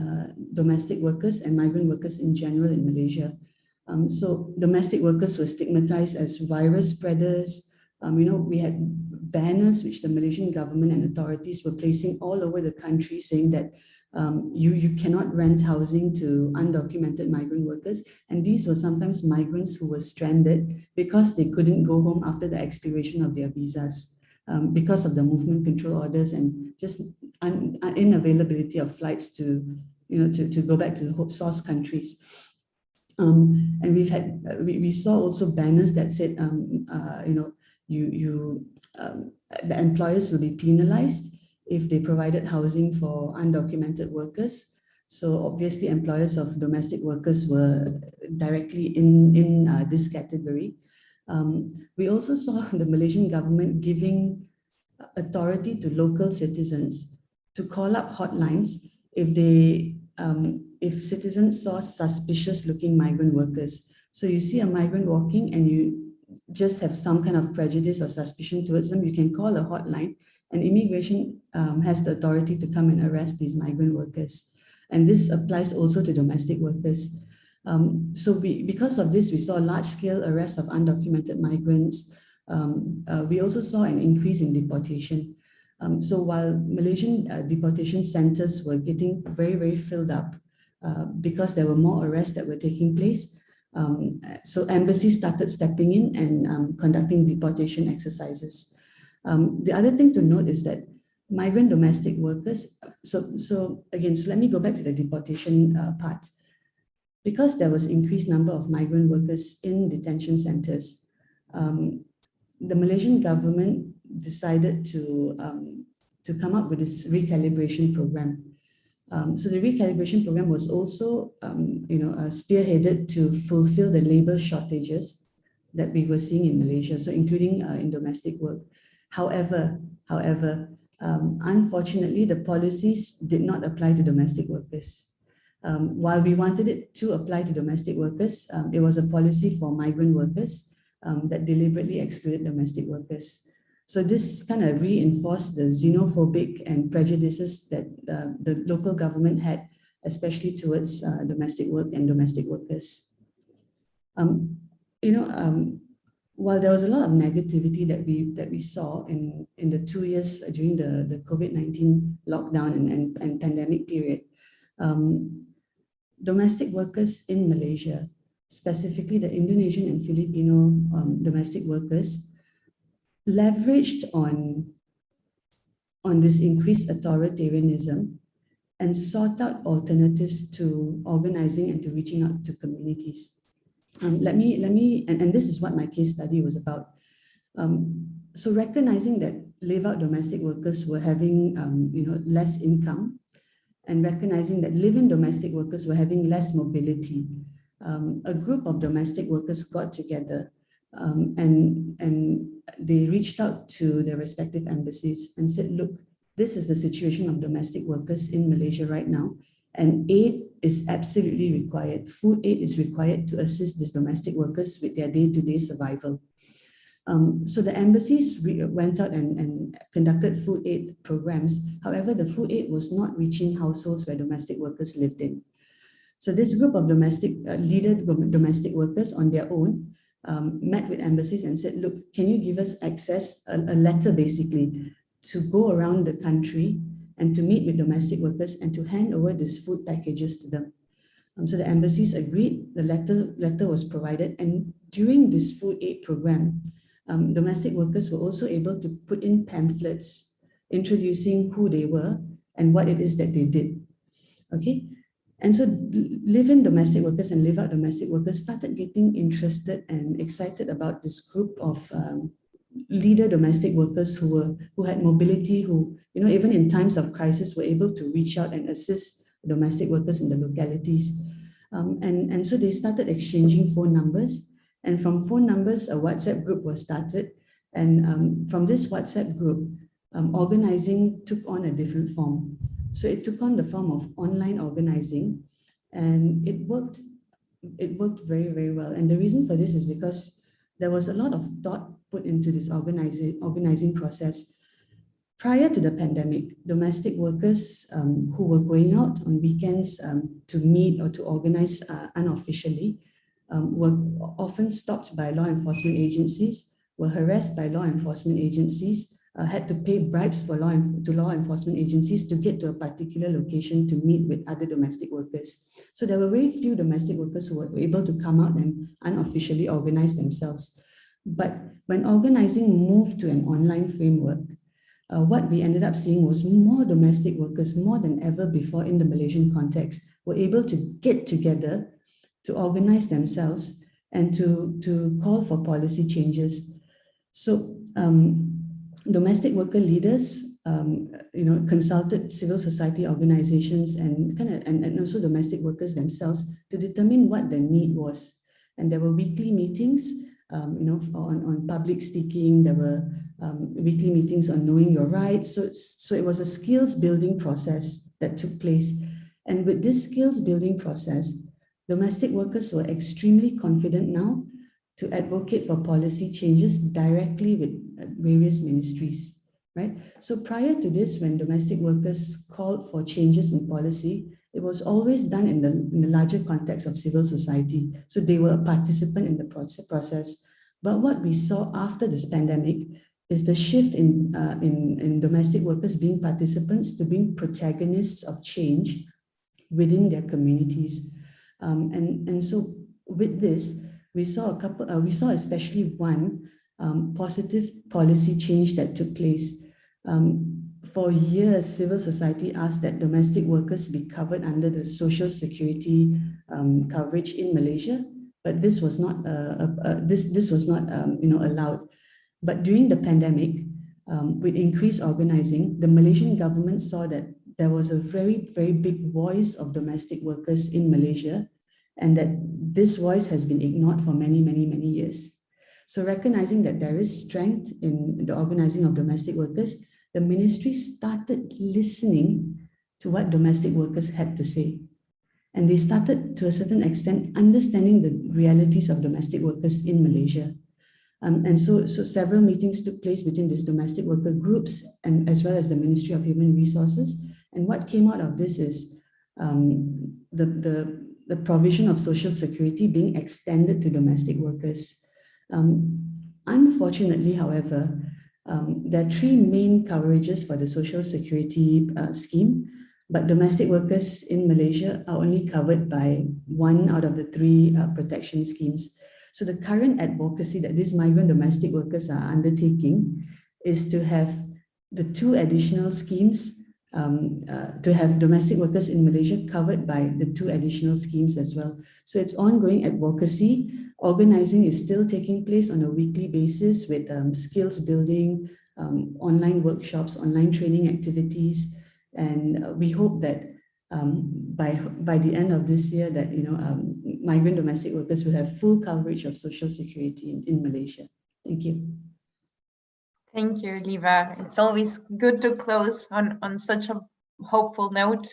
domestic workers and migrant workers in general in Malaysia. So domestic workers were stigmatized as virus spreaders. We had banners which the Malaysian government and authorities were placing all over the country saying that you cannot rent housing to undocumented migrant workers. And these were sometimes migrants who were stranded because they couldn't go home after the expiration of their visas because of the movement control orders and just unavailability of flights to go back to the source countries. And we saw also banners that said, the employers will be penalized if they provided housing for undocumented workers. So obviously employers of domestic workers were directly in this category. We also saw the Malaysian government giving authority to local citizens to call up hotlines if citizens saw suspicious looking migrant workers. So you see a migrant walking and you just have some kind of prejudice or suspicion towards them, you can call a hotline, and immigration has the authority to come and arrest these migrant workers. And this applies also to domestic workers. So because of this, we saw large-scale arrests of undocumented migrants. We also saw an increase in deportation. So while Malaysian deportation centers were getting very, very filled up because there were more arrests that were taking place, so embassies started stepping in and conducting deportation exercises. The other thing to note is that migrant domestic workers, so let me go back to the deportation part. Because there was increased number of migrant workers in detention centers, the Malaysian government decided to come up with this recalibration program. So the recalibration program was also spearheaded to fulfill the labor shortages that we were seeing in Malaysia, so including in domestic work. However, unfortunately, the policies did not apply to domestic workers. While we wanted it to apply to domestic workers, it was a policy for migrant workers that deliberately excluded domestic workers. So this kind of reinforced the xenophobic and prejudices that the local government had, especially towards domestic work and domestic workers. While there was a lot of negativity that we saw in the 2 years during the COVID-19 lockdown and pandemic period, domestic workers in Malaysia, specifically the Indonesian and Filipino domestic workers, leveraged on this increased authoritarianism and sought out alternatives to organizing and to reaching out to communities. And this is what my case study was about. So recognizing that live-out domestic workers were having less income, and recognizing that live-in domestic workers were having less mobility, a group of domestic workers got together and they reached out to their respective embassies and said, look, this is the situation of domestic workers in Malaysia right now, and aid is absolutely required. Food aid is required to assist these domestic workers with their day-to-day survival. So the embassies went out and conducted food aid programs. However, the food aid was not reaching households where domestic workers lived in. So this group of domestic workers on their own met with embassies and said, look, can you give us access, a letter basically, to go around the country and to meet with domestic workers and to hand over these food packages to them. So the embassies agreed, the letter was provided, and during this food aid program, domestic workers were also able to put in pamphlets introducing who they were and what it is that they did. Okay, and so live-in domestic workers and live-out domestic workers started getting interested and excited about this group of leader domestic workers who had mobility, who, even in times of crisis, were able to reach out and assist domestic workers in the localities. And so they started exchanging phone numbers, and from phone numbers, a WhatsApp group was started. And from this WhatsApp group, organizing took on a different form. So it took on the form of online organizing, and it worked very, very well. And the reason for this is because there was a lot of thought put into this organizing process. Prior to the pandemic, domestic workers who were going out on weekends to meet or to organize unofficially were often stopped by law enforcement agencies, were harassed by law enforcement agencies, had to pay bribes to law enforcement agencies to get to a particular location to meet with other domestic workers. So there were very few domestic workers who were able to come out and unofficially organize themselves. But when organizing moved to an online framework, what we ended up seeing was more domestic workers, more than ever before in the Malaysian context, were able to get together, to organize themselves, and to call for policy changes. So domestic worker leaders, consulted civil society organizations and also domestic workers themselves to determine what the need was. And there were weekly meetings, on public speaking. There were weekly meetings on knowing your rights. So it was a skills building process that took place. And with this skills building process, domestic workers were extremely confident now to advocate for policy changes directly with various ministries, right? So prior to this, when domestic workers called for changes in policy, it was always done in the larger context of civil society. So they were a participant in the process. But what we saw after this pandemic is the shift in domestic workers being participants to being protagonists of change within their communities. And so with this, we saw especially one positive policy change that took place. For years, civil society asked that domestic workers be covered under the social security coverage in Malaysia, but this was not allowed. But during the pandemic, with increased organizing, the Malaysian government saw that there was a very, very big voice of domestic workers in Malaysia, and that this voice has been ignored for many, many, many years. So recognizing that there is strength in the organizing of domestic workers, the ministry started listening to what domestic workers had to say. And they started, to a certain extent, understanding the realities of domestic workers in Malaysia. And so several meetings took place between these domestic worker groups and as well as the Ministry of Human Resources. And what came out of this is the provision of social security being extended to domestic workers. Unfortunately, however, there are three main coverages for the social security scheme, but domestic workers in Malaysia are only covered by one out of the three protection schemes. So the current advocacy that these migrant domestic workers are undertaking is to have the two additional schemes, to have domestic workers in Malaysia covered by the two additional schemes as well. So it's ongoing advocacy. Organizing is still taking place on a weekly basis with skills building, online workshops, online training activities. And we hope that by the end of this year that migrant domestic workers will have full coverage of social security in Malaysia. Thank you. Thank you, Liva. It's always good to close on such a hopeful note.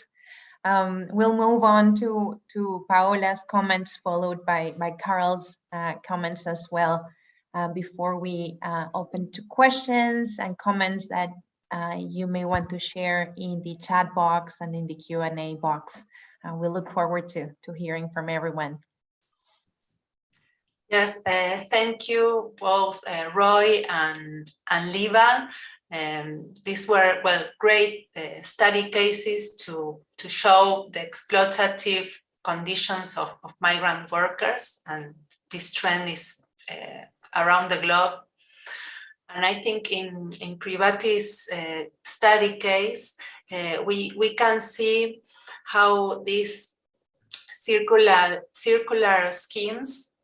We'll move on to Paola's comments, followed by Carol's comments as well, before we open to questions and comments that you may want to share in the chat box and in the Q&A box. We look forward to hearing from everyone. Yes, thank you both, Roy and Liva. These were, well, great study cases to show the exploitative conditions of migrant workers, and this trend is around the globe. And I think in Privati's study case, we can see how these circular schemes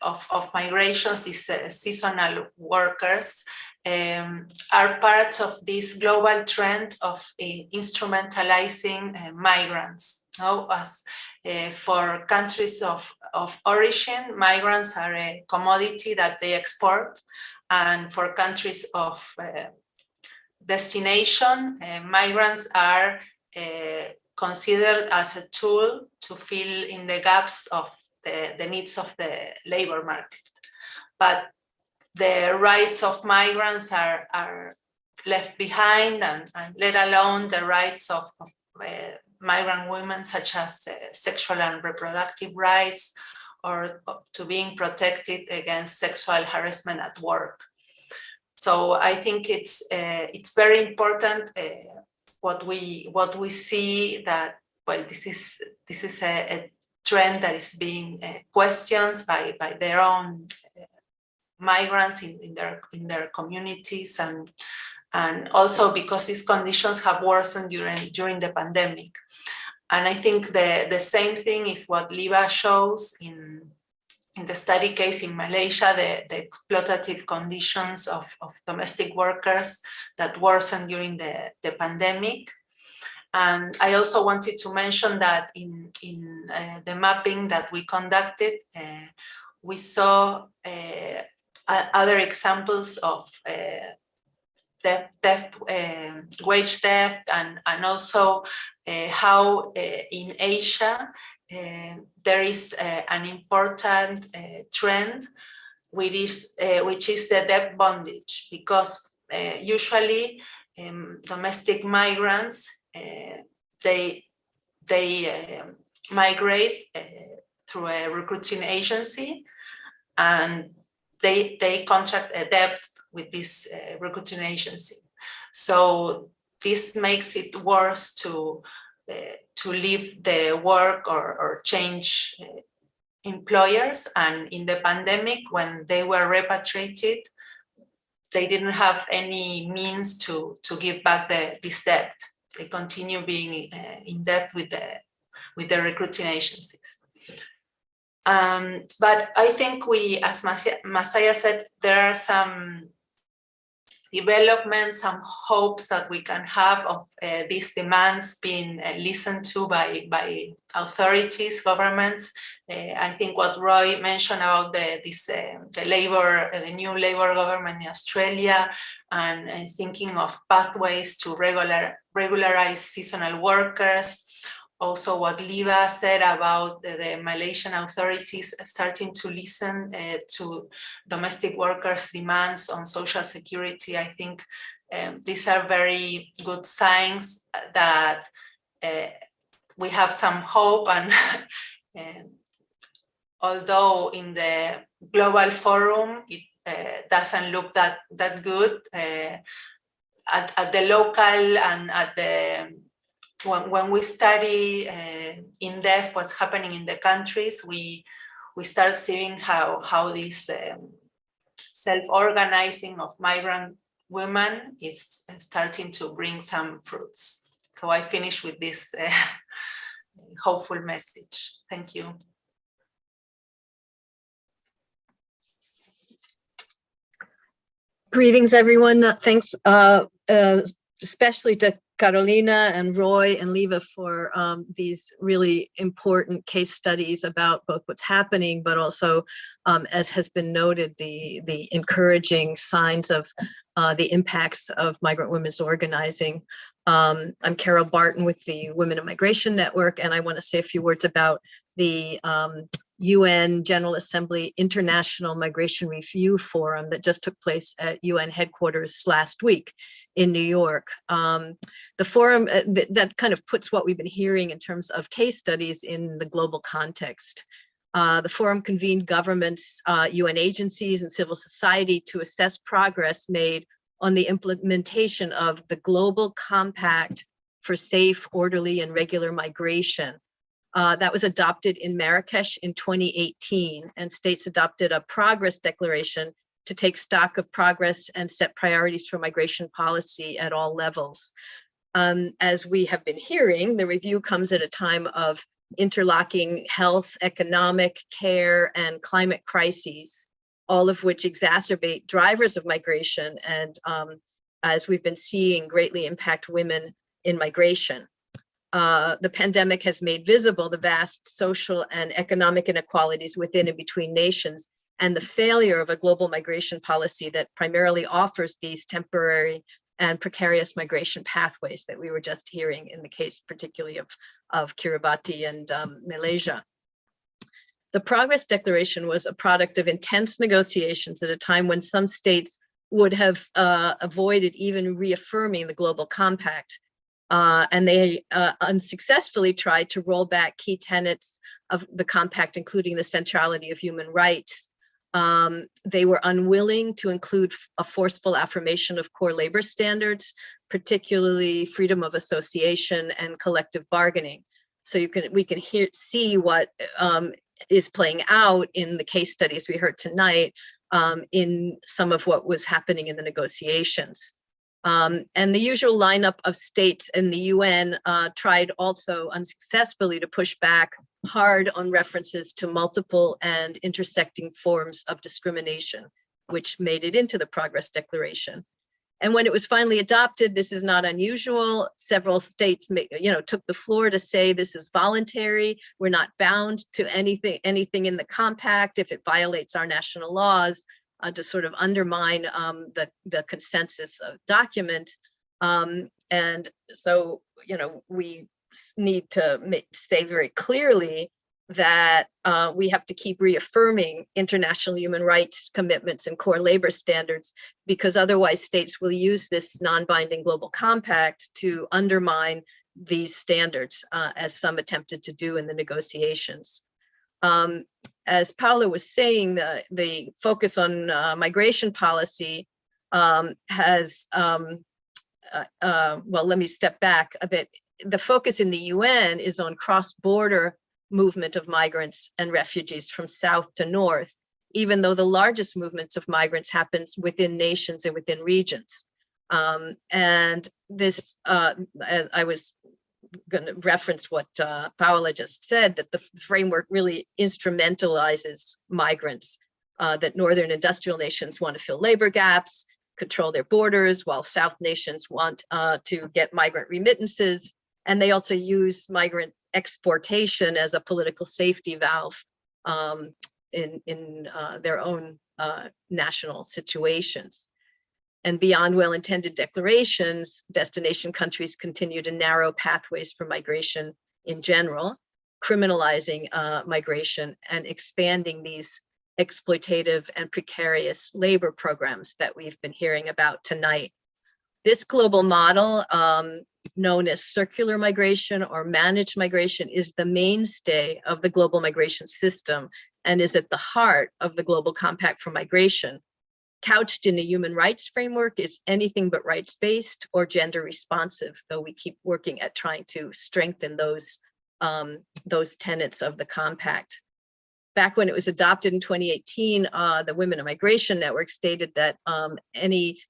of migrations, these seasonal workers, are part of this global trend of instrumentalizing migrants. As for countries of origin, migrants are a commodity that they export, and for countries of destination, migrants are considered as a tool to fill in the gaps of the needs of the labor market. But the rights of migrants are left behind, and let alone the rights of migrant women, such as sexual and reproductive rights, or to being protected against sexual harassment at work. So I think it's very important what we see, that, well, this is a trend that is being questioned by their own migrants in their communities, and also because these conditions have worsened during the pandemic. And I think the same thing is what Liva shows in the study case in Malaysia, the exploitative conditions of domestic workers that worsened during the pandemic. And I also wanted to mention that in the mapping that we conducted, we saw other examples of wage theft, and also how in Asia there is an important trend, which is the debt bondage, because usually domestic migrants they migrate through a recruiting agency, and they contract a debt with this recruiting agency. So this makes it worse to leave the work or change employers. And in the pandemic, when they were repatriated, they didn't have any means to give back this debt. They continue being in debt with the recruiting agencies. But I think as Masaya said, there are some developments, some hopes that we can have of these demands being listened to by authorities, governments. I think what Roy mentioned about the new Labour government in Australia, and thinking of pathways to regularize seasonal workers. Also what Liva said about the Malaysian authorities starting to listen to domestic workers' demands on social security. I think these are very good signs that we have some hope, and although in the global forum it doesn't look that good, at the local and at the when we study in depth what's happening in the countries, we start seeing how this self-organizing of migrant women is starting to bring some fruits. So I finish with this hopeful message. Thank you. Greetings, everyone. Thanks, especially to Carolina and Roy and Liva for these really important case studies about both what's happening, but also, as has been noted, the encouraging signs of the impacts of migrant women's organizing. I'm Carol Barton with the Women in Migration Network, and I want to say a few words about the UN General Assembly International Migration Review Forum that just took place at UN headquarters last week in New York. The forum that kind of puts what we've been hearing in terms of case studies in the global context. The forum convened governments, UN agencies, and civil society to assess progress made on the implementation of the Global Compact for Safe, Orderly, and Regular Migration. That was adopted in Marrakesh in 2018, and states adopted a progress declaration to take stock of progress and set priorities for migration policy at all levels. As we have been hearing, the review comes at a time of interlocking health, economic, care, and climate crises, all of which exacerbate drivers of migration and, as we've been seeing, greatly impact women in migration. The pandemic has made visible the vast social and economic inequalities within and between nations, and the failure of a global migration policy that primarily offers these temporary and precarious migration pathways that we were just hearing in the case particularly of Kiribati and Malaysia. The Progress Declaration was a product of intense negotiations at a time when some states would have avoided even reaffirming the Global Compact. And they unsuccessfully tried to roll back key tenets of the compact, including the centrality of human rights. They were unwilling to include a forceful affirmation of core labor standards, particularly freedom of association and collective bargaining. So we can see what is playing out in the case studies we heard tonight in some of what was happening in the negotiations. And the usual lineup of states in the UN tried also unsuccessfully to push back hard on references to multiple and intersecting forms of discrimination, which made it into the Progress Declaration. And when it was finally adopted, this is not unusual. Several states, took the floor to say this is voluntary. We're not bound to anything in the compact if it violates our national laws. To sort of undermine the consensus document. And so, we need to say very clearly that we have to keep reaffirming international human rights commitments and core labor standards, because otherwise states will use this non-binding global compact to undermine these standards, as some attempted to do in the negotiations. As Paula was saying, the focus on migration policy has, well, let me step back a bit. The focus in the UN is on cross-border movement of migrants and refugees from south to north, even though the largest movements of migrants happens within nations and within regions. And this, as I was going to reference what Paola just said, that the framework really instrumentalizes migrants, that northern industrial nations want to fill labor gaps, control their borders, while South nations want to get migrant remittances. And they also use migrant exportation as a political safety valve in their own national situations. And beyond well-intended declarations, destination countries continue to narrow pathways for migration in general, criminalizing migration and expanding these exploitative and precarious labor programs that we've been hearing about tonight. This global model, known as circular migration or managed migration, is the mainstay of the global migration system and is at the heart of the Global Compact for Migration. Couched in a human rights framework, is anything but rights-based or gender responsive, though we keep working at trying to strengthen those tenets of the compact. Back when it was adopted in 2018, the Women in Migration Network stated that any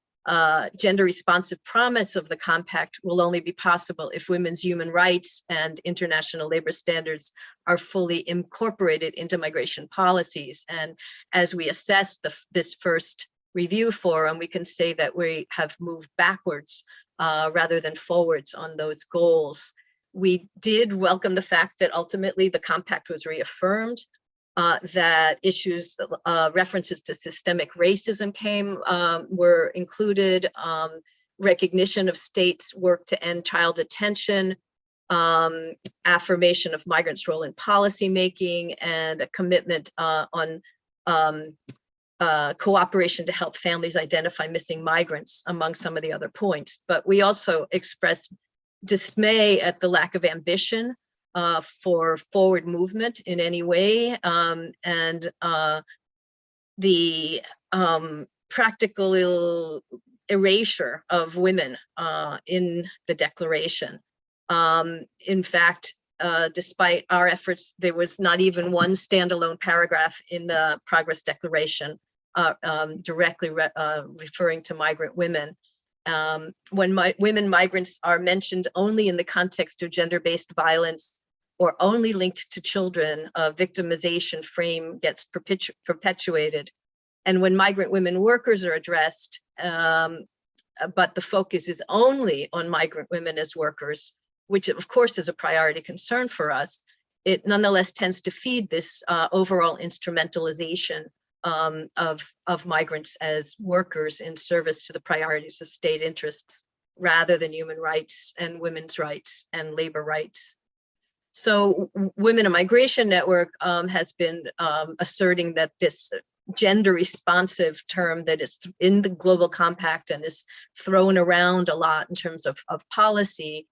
gender responsive promise of the compact will only be possible if women's human rights and international labor standards are fully incorporated into migration policies. And as we assess this first review forum, we can say that we have moved backwards rather than forwards on those goals. We did welcome the fact that ultimately the compact was reaffirmed, that issues, references to systemic racism were included, recognition of states' work to end child detention, affirmation of migrants' role in policymaking, and a commitment on cooperation to help families identify missing migrants, among some of the other points. But we also expressed dismay at the lack of ambition for forward movement in any way, and the practical erasure of women in the declaration. In fact, despite our efforts, there was not even one standalone paragraph in the Progress Declaration directly referring to migrant women. When women migrants are mentioned only in the context of gender-based violence or only linked to children, a victimization frame gets perpetuated. And when migrant women workers are addressed, but the focus is only on migrant women as workers, which of course is a priority concern for us, it nonetheless tends to feed this overall instrumentalization of migrants as workers in service to the priorities of state interests, rather than human rights and women's rights and labor rights. So Women in Migration Network has been asserting that this gender responsive term that is in the Global Compact and is thrown around a lot in terms of policy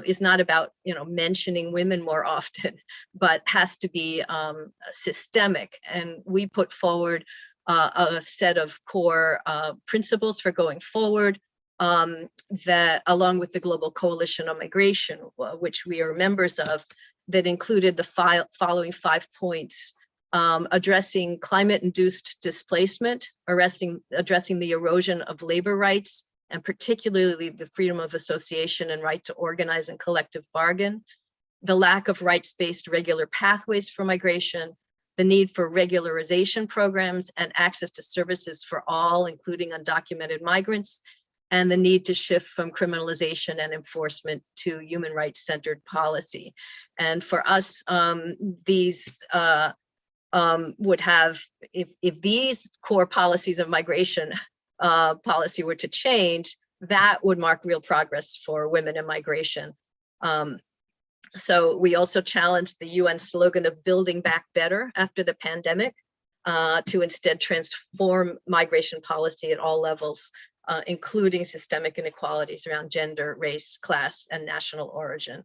is not about, you know, mentioning women more often, but has to be systemic. And we put forward a set of core principles for going forward that, along with the Global Coalition on Migration, which we are members of, that included the following 5 points: addressing climate-induced displacement, addressing the erosion of labor rights, and particularly the freedom of association and right to organize and collective bargain, the lack of rights-based regular pathways for migration, the need for regularization programs and access to services for all, including undocumented migrants, and the need to shift from criminalization and enforcement to human rights-centered policy. And for us, these would have, if these core policies of migration policy were to change, that would mark real progress for women in migration. So we also challenged the UN slogan of building back better after the pandemic to instead transform migration policy at all levels, including systemic inequalities around gender, race, class, and national origin.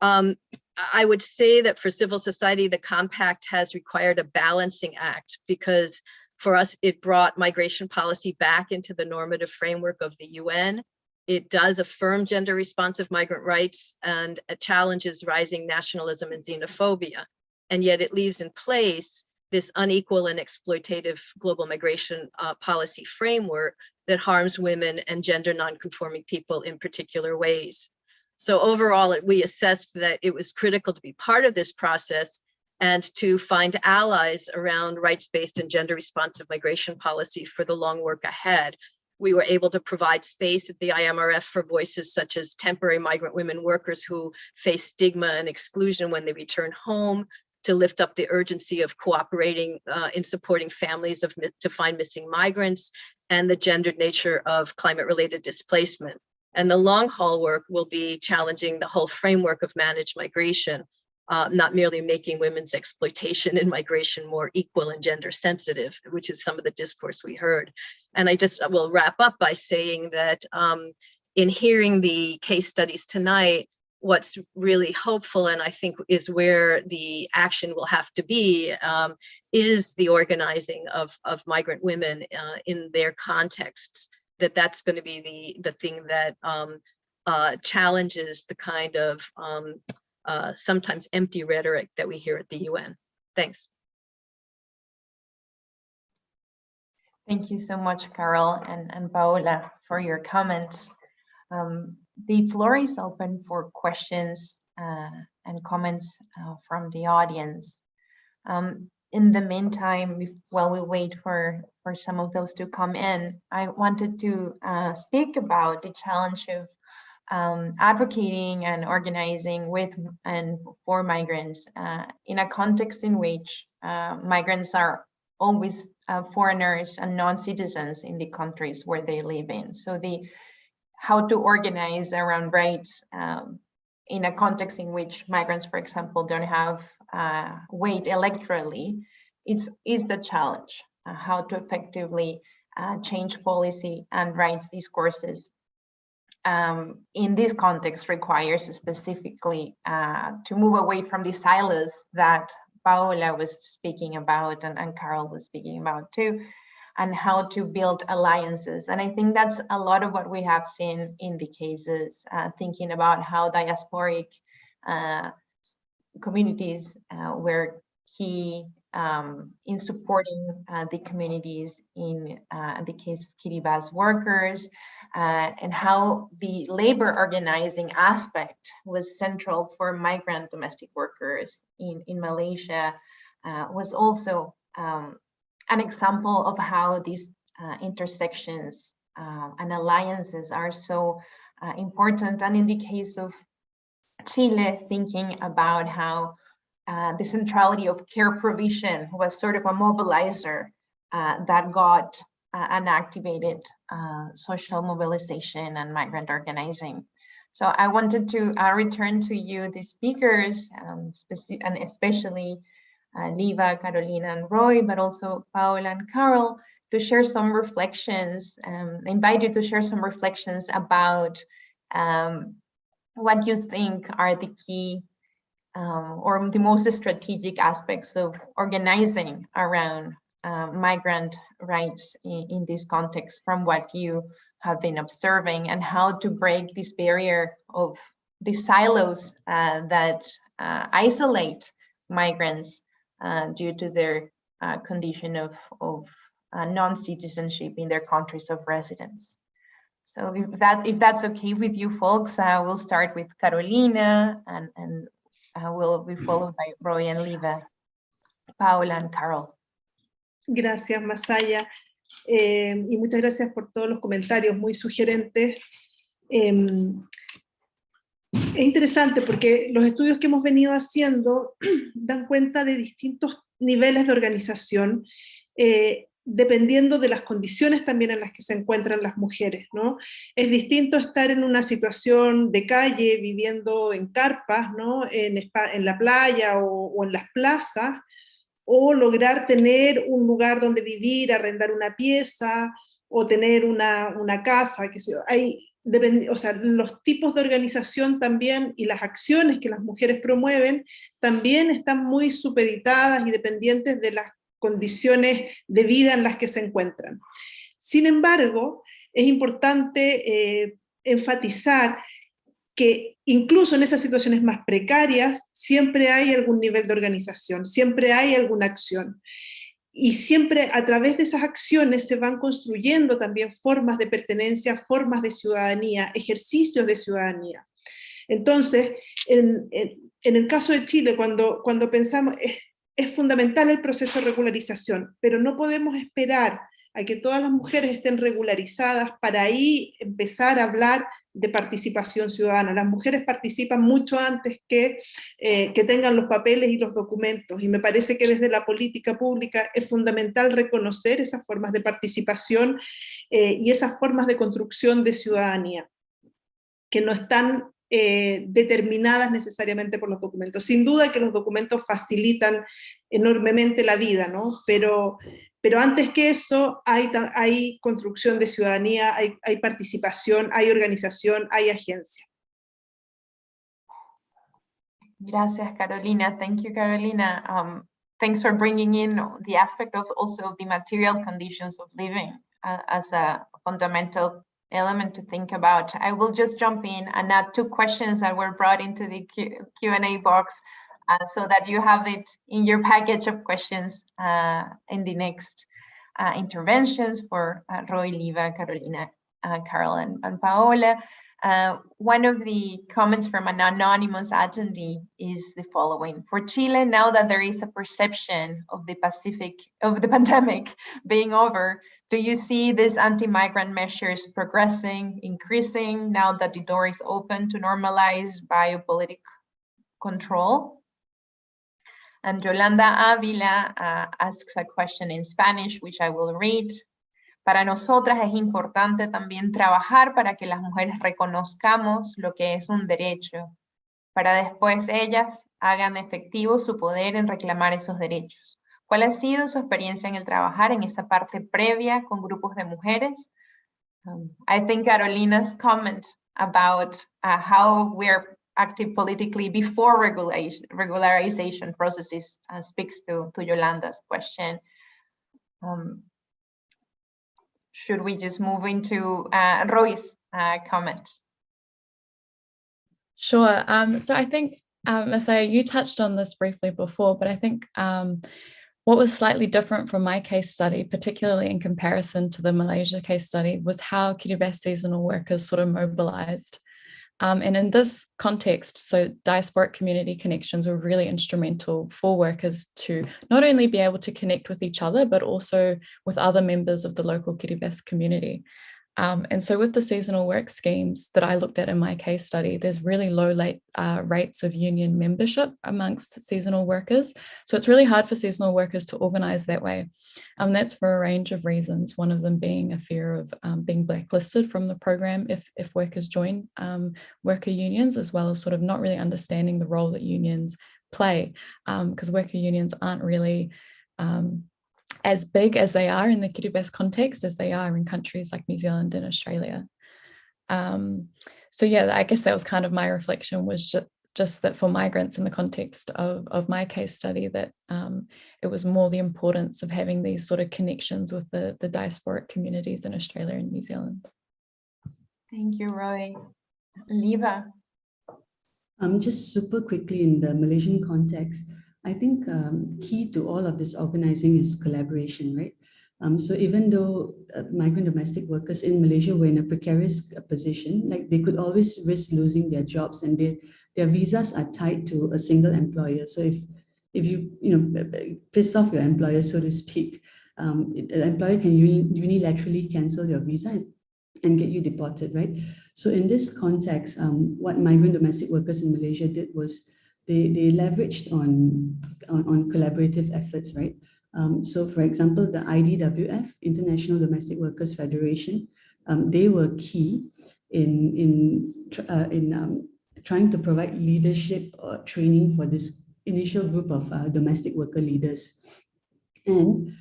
I would say that for civil society, the compact has required a balancing act, because for us, it brought migration policy back into the normative framework of the UN. It does affirm gender responsive migrant rights and challenges rising nationalism and xenophobia. And yet it leaves in place this unequal and exploitative global migration policy framework that harms women and gender nonconforming people in particular ways. So overall, we assessed that it was critical to be part of this process and to find allies around rights-based and gender-responsive migration policy for the long work ahead. We were able to provide space at the IMRF for voices such as temporary migrant women workers who face stigma and exclusion when they return home, to lift up the urgency of cooperating in supporting families to find missing migrants, and the gendered nature of climate-related displacement. And the long haul work will be challenging the whole framework of managed migration, not merely making women's exploitation in migration more equal and gender sensitive, which is some of the discourse we heard. And I just will wrap up by saying that in hearing the case studies tonight, what's really hopeful, and I think is where the action will have to be, is the organizing of migrant women in their contexts. That's going to be the thing that challenges the kind of sometimes empty rhetoric that we hear at the UN. Thanks. Thank you so much, Carol and Paola, for your comments. The floor is open for questions and comments from the audience. In the meantime, while we wait for some of those to come in, I wanted to speak about the challenge of advocating and organizing with and for migrants in a context in which migrants are always foreigners and non-citizens in the countries where they live in. So how to organize around rights in a context in which migrants, for example, don't have weight electorally is the challenge. How to effectively change policy and rights discourses in this context requires specifically to move away from the silos that Paola was speaking about and Carol was speaking about too, and how to build alliances. And I think that's a lot of what we have seen in the cases, thinking about how diasporic communities were key in supporting the communities in the case of Kiribati workers, and how the labor organizing aspect was central for migrant domestic workers in Malaysia, was also an example of how these intersections and alliances are so important. And in the case of Chile, thinking about how the centrality of care provision was sort of a mobilizer that got and activated social mobilization and migrant organizing. So I wanted to return to you, the speakers, and especially Liva, Carolina, and Roy, but also Paola and Carol, to share some reflections, invite you to share some reflections about what you think are the key or the most strategic aspects of organizing around migrant rights in this context, from what you have been observing, and how to break this barrier of the silos that isolate migrants due to their condition of non-citizenship in their countries of residence. So if that's okay with you folks, we'll start with Carolina, and will be followed by Roy and Liva, Paola and Carol. Gracias, Masaya, y muchas gracias por todos los comentarios muy sugerentes. Es interesante porque los estudios que hemos venido haciendo dan cuenta de distintos niveles de organización, dependiendo de las condiciones también en las que se encuentran las mujeres, ¿no? Es distinto estar en una situación de calle, viviendo en carpas, ¿no? En la playa o en las plazas, o lograr tener un lugar donde vivir, arrendar una pieza, o tener una casa, que o sea, los tipos de organización también y las acciones que las mujeres promueven también están muy supeditadas y dependientes de las condiciones de vida en las que se encuentran. Sin embargo, es importante enfatizar que incluso en esas situaciones más precarias siempre hay algún nivel de organización, siempre hay alguna acción. Y siempre a través de esas acciones se van construyendo también formas de pertenencia, formas de ciudadanía, ejercicios de ciudadanía. Entonces, en el caso de Chile, cuando pensamos, es fundamental el proceso de regularización, pero no podemos esperar a que todas las mujeres estén regularizadas para ahí empezar a hablar de participación ciudadana. Las mujeres participan mucho antes que tengan los papeles y los documentos, y me parece que desde la política pública es fundamental reconocer esas formas de participación y esas formas de construcción de ciudadanía, que no están determinadas necesariamente por los documentos. Sin duda que los documentos facilitan enormemente la vida, ¿no? Pero antes que eso hay construcción de ciudadanía, hay participación, hay organización, hay agencia. Gracias, Carolina. Thank you, Carolina. Thanks for bringing in the aspect of also the material conditions of living as a fundamental element to think about. I will just jump in and add two questions that were brought into the Q&A box so that you have it in your package of questions in the next interventions for Roy, Liva, Carolina, Carol, and Paola. One of the comments from an anonymous attendee is the following: for Chile, now that there is a perception of the pandemic being over, do you see these anti-migrant measures progressing, increasing, now that the door is open to normalize biopolitical control? And Yolanda Avila asks a question in Spanish, which I will read. Para nosotras es importante también trabajar para que las mujeres reconozcamos lo que es un derecho, para después ellas hagan efectivo su poder en reclamar esos derechos. ¿Cuál ha sido su experiencia en el trabajar en esa parte previa con grupos de mujeres? I think Carolina's comment about how we're active politically before regularization processes speaks to Yolanda's question. should we just move into Roy's comments? Sure. So I think, Masaya, you touched on this briefly before, but I think what was slightly different from my case study, particularly in comparison to the Malaysia case study, was how Kiribati seasonal workers sort of mobilized. And in this context, so diasporic community connections were really instrumental for workers to not only be able to connect with each other, but also with other members of the local Kiribati community. And so with the seasonal work schemes that I looked at in my case study, there's really low rates of union membership amongst seasonal workers. So it's really hard for seasonal workers to organise that way. That's for a range of reasons, one of them being a fear of being blacklisted from the program if workers join worker unions, as well as sort of not really understanding the role that unions play, because worker unions aren't really as big as they are in the Kiribati context as they are in countries like New Zealand and Australia. So yeah, I guess that was kind of my reflection, was just that for migrants in the context of my case study, that it was more the importance of having these sort of connections with the diasporic communities in Australia and New Zealand. Thank you, Roy. Liva. Just super quickly in the Malaysian context, I think key to all of this organizing is collaboration, right? So even though migrant domestic workers in Malaysia were in a precarious position, like they could always risk losing their jobs, and their visas are tied to a single employer. So if you piss off your employer, so to speak, the employer can unilaterally cancel your visa and get you deported, right? So in this context, what migrant domestic workers in Malaysia did was they leveraged on collaborative efforts, right? So for example, the IDWF, International Domestic Workers Federation, they were key in trying to provide leadership or training for this initial group of domestic worker leaders. And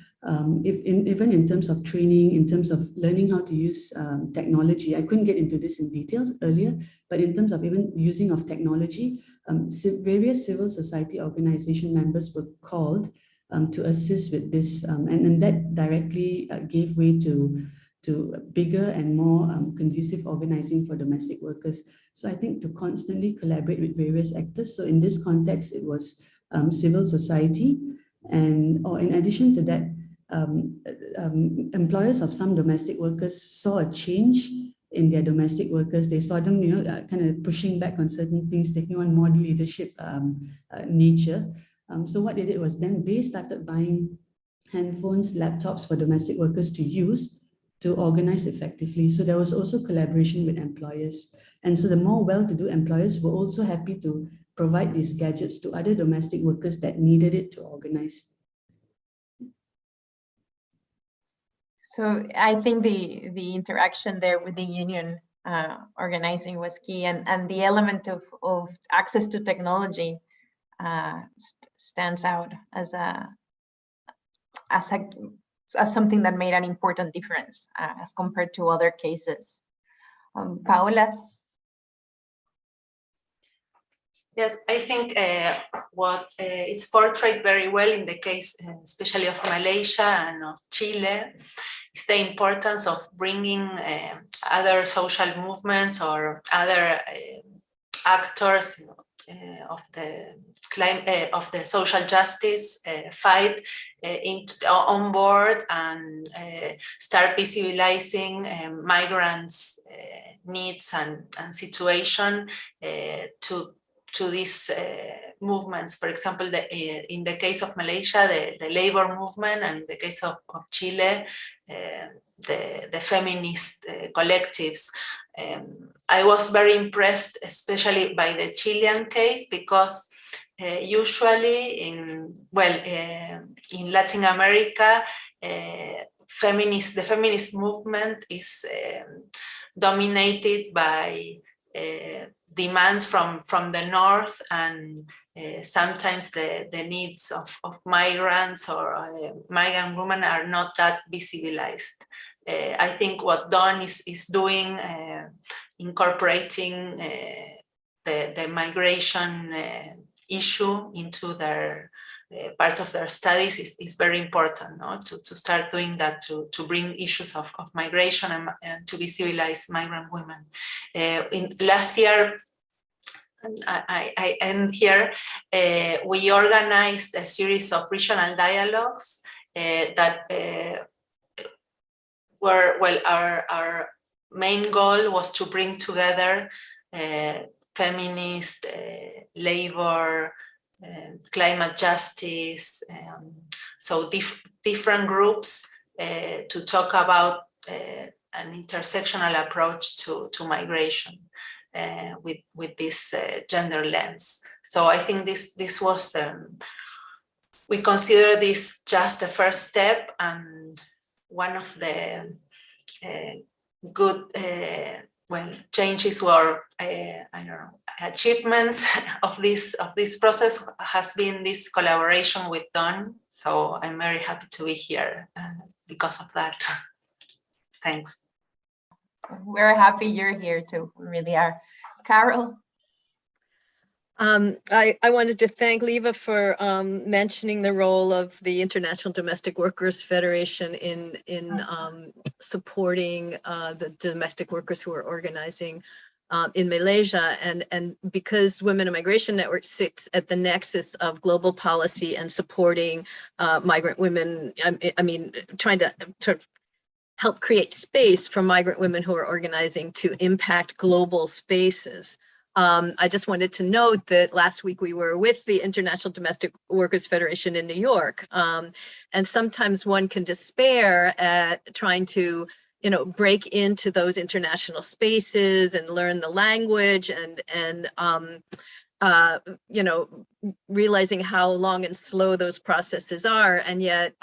even in terms of training, in terms of learning how to use technology, I couldn't get into this in details earlier, but in terms of even using of technology, various civil society organization members were called to assist with this, and that directly gave way to bigger and more conducive organizing for domestic workers. So I think to constantly collaborate with various actors. So in this context, it was civil society, and in addition to that, employers of some domestic workers saw a change in their domestic workers. They saw them, kind of pushing back on certain things, taking on more leadership nature. So what they did was then they started buying handphones, laptops for domestic workers to use to organize effectively. So there was also collaboration with employers. And so the more well-to-do employers were also happy to provide these gadgets to other domestic workers that needed it to organize. So I think the interaction there with the union organizing was key, and the element of access to technology stands out as something that made an important difference as compared to other cases. Paola? Yes, I think what it's portrayed very well in the case, especially of Malaysia and of Chile, is the importance of bringing other social movements or other actors of the social justice fight on board and start visibilizing migrants' needs and situation to these movements. For example, in the case of Malaysia, the labor movement, and in the case of Chile, the feminist collectives. I was very impressed, especially by the Chilean case, because usually in Latin America, the feminist movement is dominated by demands from the north, and sometimes the needs of migrants or migrant women are not that visibilized. I think what Dawn is doing, incorporating the migration issue into their part of their studies is very important, no? to start doing that, to bring issues of migration and to visualize migrant women. In last year, I end here, we organized a series of regional dialogues that were, well, our main goal was to bring together feminist, labor, climate justice, so different groups to talk about an intersectional approach to migration with this gender lens. So I think this was, we consider this just the first step, and one of the good changes or I don't know, achievements of this process has been this collaboration with Dawn. So I'm very happy to be here because of that. Thanks. We're happy you're here too. We really are. Carol. I wanted to thank Liva for mentioning the role of the International Domestic Workers Federation in supporting the domestic workers who are organizing in Malaysia, and because Women in Migration Network sits at the nexus of global policy and supporting migrant women, I mean, trying to help create space for migrant women who are organizing to impact global spaces. I just wanted to note that last week we were with the International Domestic Workers Federation in New York, and sometimes one can despair at trying to, break into those international spaces and learn the language and realizing how long and slow those processes are, and yet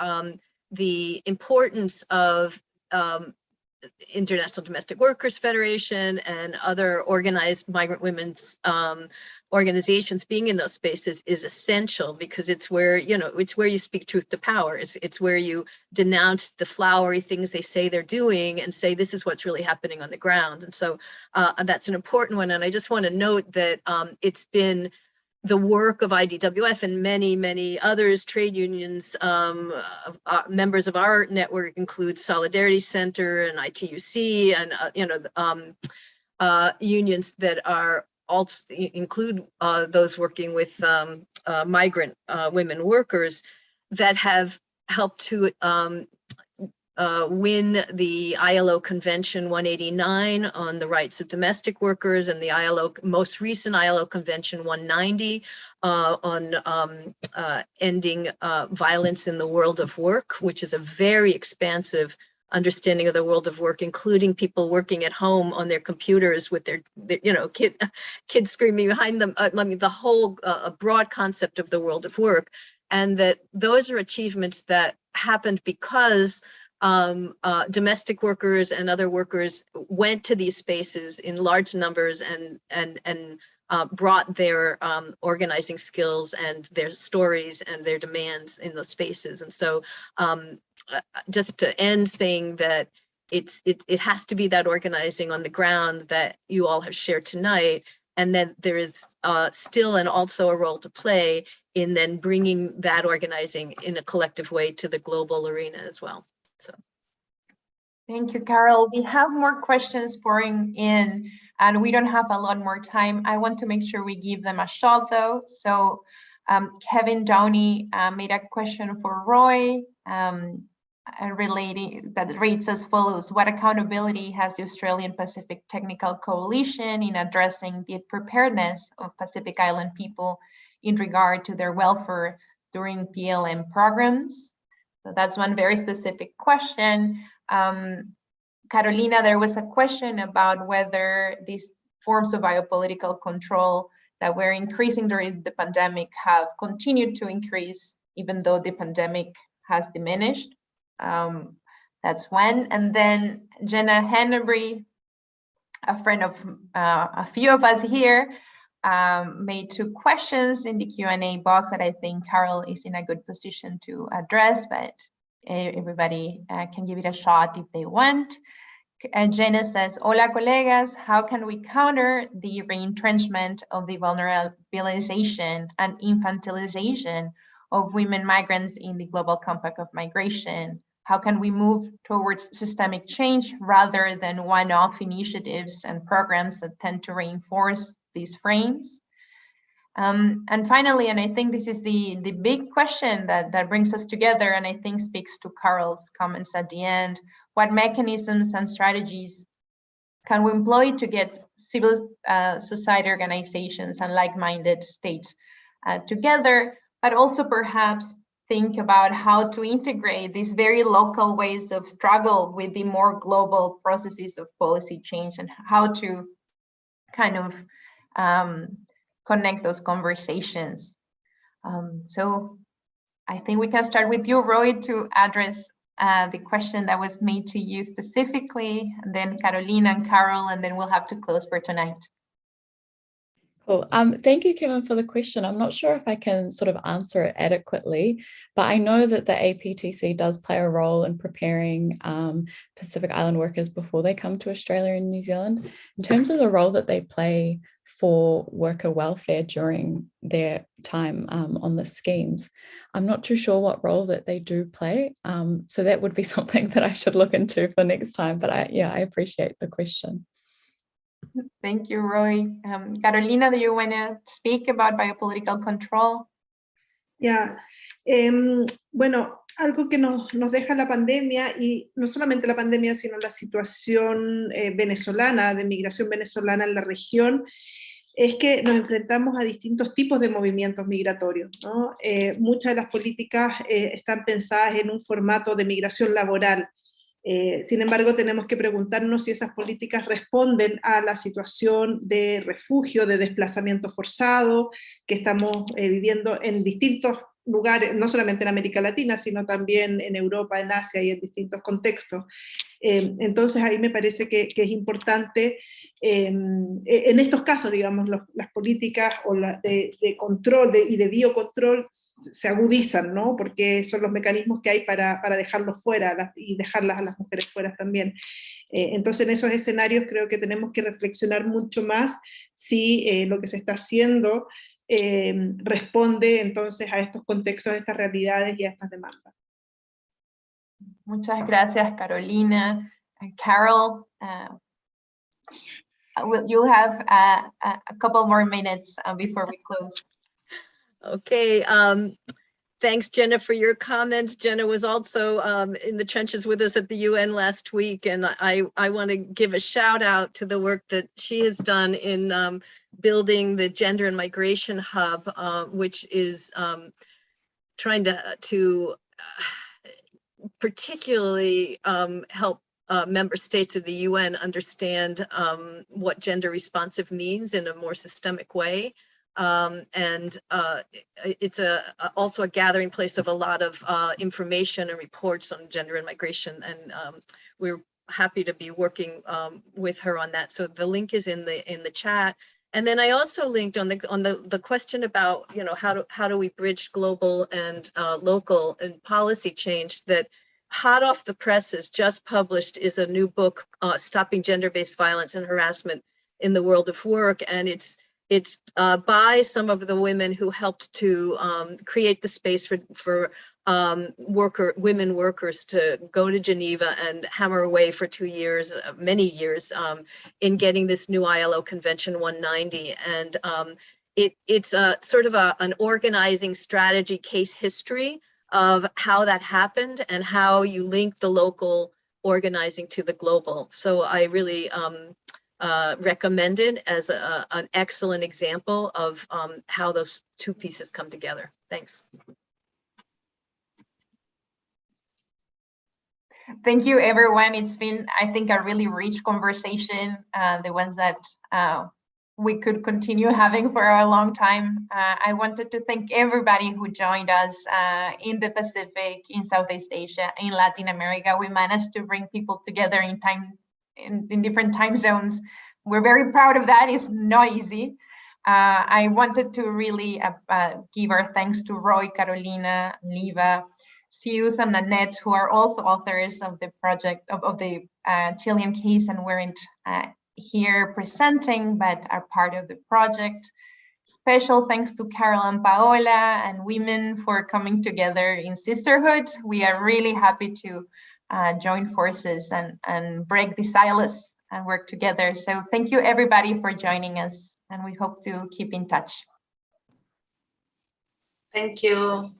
the importance of International Domestic Workers Federation and other organized migrant women's organizations being in those spaces is essential, because it's where, it's where you speak truth to power. It's where you denounce the flowery things they say they're doing and say, this is what's really happening on the ground. And so that's an important one. And I just want to note that it's been the work of IDWF and many, many others, trade unions, members of our network include Solidarities Center and ITUC, and unions that are also include those working with migrant women workers that have helped to win the ILO Convention 189 on the rights of domestic workers, and the most recent ILO Convention 190 on ending violence in the world of work, which is a very expansive understanding of the world of work, including people working at home on their computers with their kids screaming behind them. I mean, the whole broad concept of the world of work, and that those are achievements that happened because domestic workers and other workers went to these spaces in large numbers and brought their organizing skills and their stories and their demands in those spaces. And so just to end saying that it has to be that organizing on the ground that you all have shared tonight, and then there is still and also a role to play in then bringing that organizing in a collective way to the global arena as well. So, thank you, Carol. We have more questions pouring in, and we don't have a lot more time. I want to make sure we give them a shot, though. So, Kevin Downey made a question for Roy, relating that reads as follows: what accountability has the Australian Pacific Technical Coalition in addressing the preparedness of Pacific Island people in regard to their welfare during PLM programs? So that's one very specific question. Carolina, there was a question about whether these forms of biopolitical control that were increasing during the pandemic have continued to increase, even though the pandemic has diminished. That's one. And then Jenna Hennebury, a friend of a few of us here, made two questions in the Q&A box that I think Carol is in a good position to address, but everybody can give it a shot if they want. Jenna says, hola colegas, how can we counter the reentrenchment of the vulnerabilization and infantilization of women migrants in the Global Compact of Migration? How can we move towards systemic change rather than one-off initiatives and programs that tend to reinforce these frames? And finally, and I think this is the big question that brings us together, and I think speaks to Carol's comments at the end, what mechanisms and strategies can we employ to get civil society organizations and like-minded states together, but also perhaps think about how to integrate these very local ways of struggle with the more global processes of policy change, and how to kind of connect those conversations. So I think we can start with you, Roy, to address the question that was made to you specifically, and then Carolina and Carol, and then we'll have to close for tonight. Cool. Thank you, Kevin, for the question. I'm not sure if I can sort of answer it adequately, but I know that the APTC does play a role in preparing Pacific Island workers before they come to Australia and New Zealand. In terms of the role that they play for worker welfare during their time on the schemes, I'm not too sure what role that they do play. So that would be something that I should look into for next time. But I appreciate the question. Thank you, Roy. Carolina, do you want to speak about biopolitical control? Yeah. Bueno, algo que nos deja la pandemia, y no solamente la pandemia, sino la situación venezolana, de migración venezolana en la región, es que nos enfrentamos a distintos tipos de movimientos migratorios, ¿no? Muchas de las políticas están pensadas en un formato de migración laboral. Sin embargo, tenemos que preguntarnos si esas políticas responden a la situación de refugio, de desplazamiento forzado que estamos viviendo en distintos lugares, no solamente en América Latina, sino también en Europa, en Asia y en distintos contextos. Entonces ahí me parece que es importante, en estos casos, digamos, las políticas o de control y de biocontrol se agudizan, ¿no? Porque son los mecanismos que hay para dejarlos fuera y dejarlas a las mujeres fuera también. Entonces en esos escenarios creo que tenemos que reflexionar mucho más si lo que se está haciendo responde entonces a estos contextos, a estas realidades y a estas demandas. Muchas gracias, Carolina. Carol, you'll have a couple more minutes before we close. Okay. Thanks, Jenna, for your comments. Jenna was also in the trenches with us at the UN last week, and I want to give a shout out to the work that she has done in building the Gender and Migration Hub, which is trying to particularly help member states of the UN understand what gender responsive means in a more systemic way. And it's also a gathering place of a lot of information and reports on gender and migration, and we're happy to be working with her on that. So the link is in the chat. And then I also linked on the question about, you know, how do we bridge global and local and policy change, that hot off the presses, just published, is a new book, Stopping Gender-Based Violence and Harassment in the World of Work, and it's by some of the women who helped to create the space for women workers to go to Geneva and hammer away for 2 years, many years, in getting this new ILO Convention 190. And it's a sort of an organizing strategy case history of how that happened and how you link the local organizing to the global. So I really recommend it as an excellent example of how those two pieces come together. Thanks. Thank you, everyone. It's been, I think, a really rich conversation, the ones that we could continue having for a long time. I wanted to thank everybody who joined us in the Pacific, in Southeast Asia, in Latin America. We managed to bring people together in different time zones. We're very proud of that. It's not easy. I wanted to really give our thanks to Roy, Carolina, Liva, Sius, and Nanette, who are also authors of the project of the Chilean case and weren't here presenting, but are part of the project. Special thanks to Carol and Paola and women for coming together in sisterhood. We are really happy to join forces and break the silos and work together. So thank you everybody for joining us, and we hope to keep in touch. Thank you.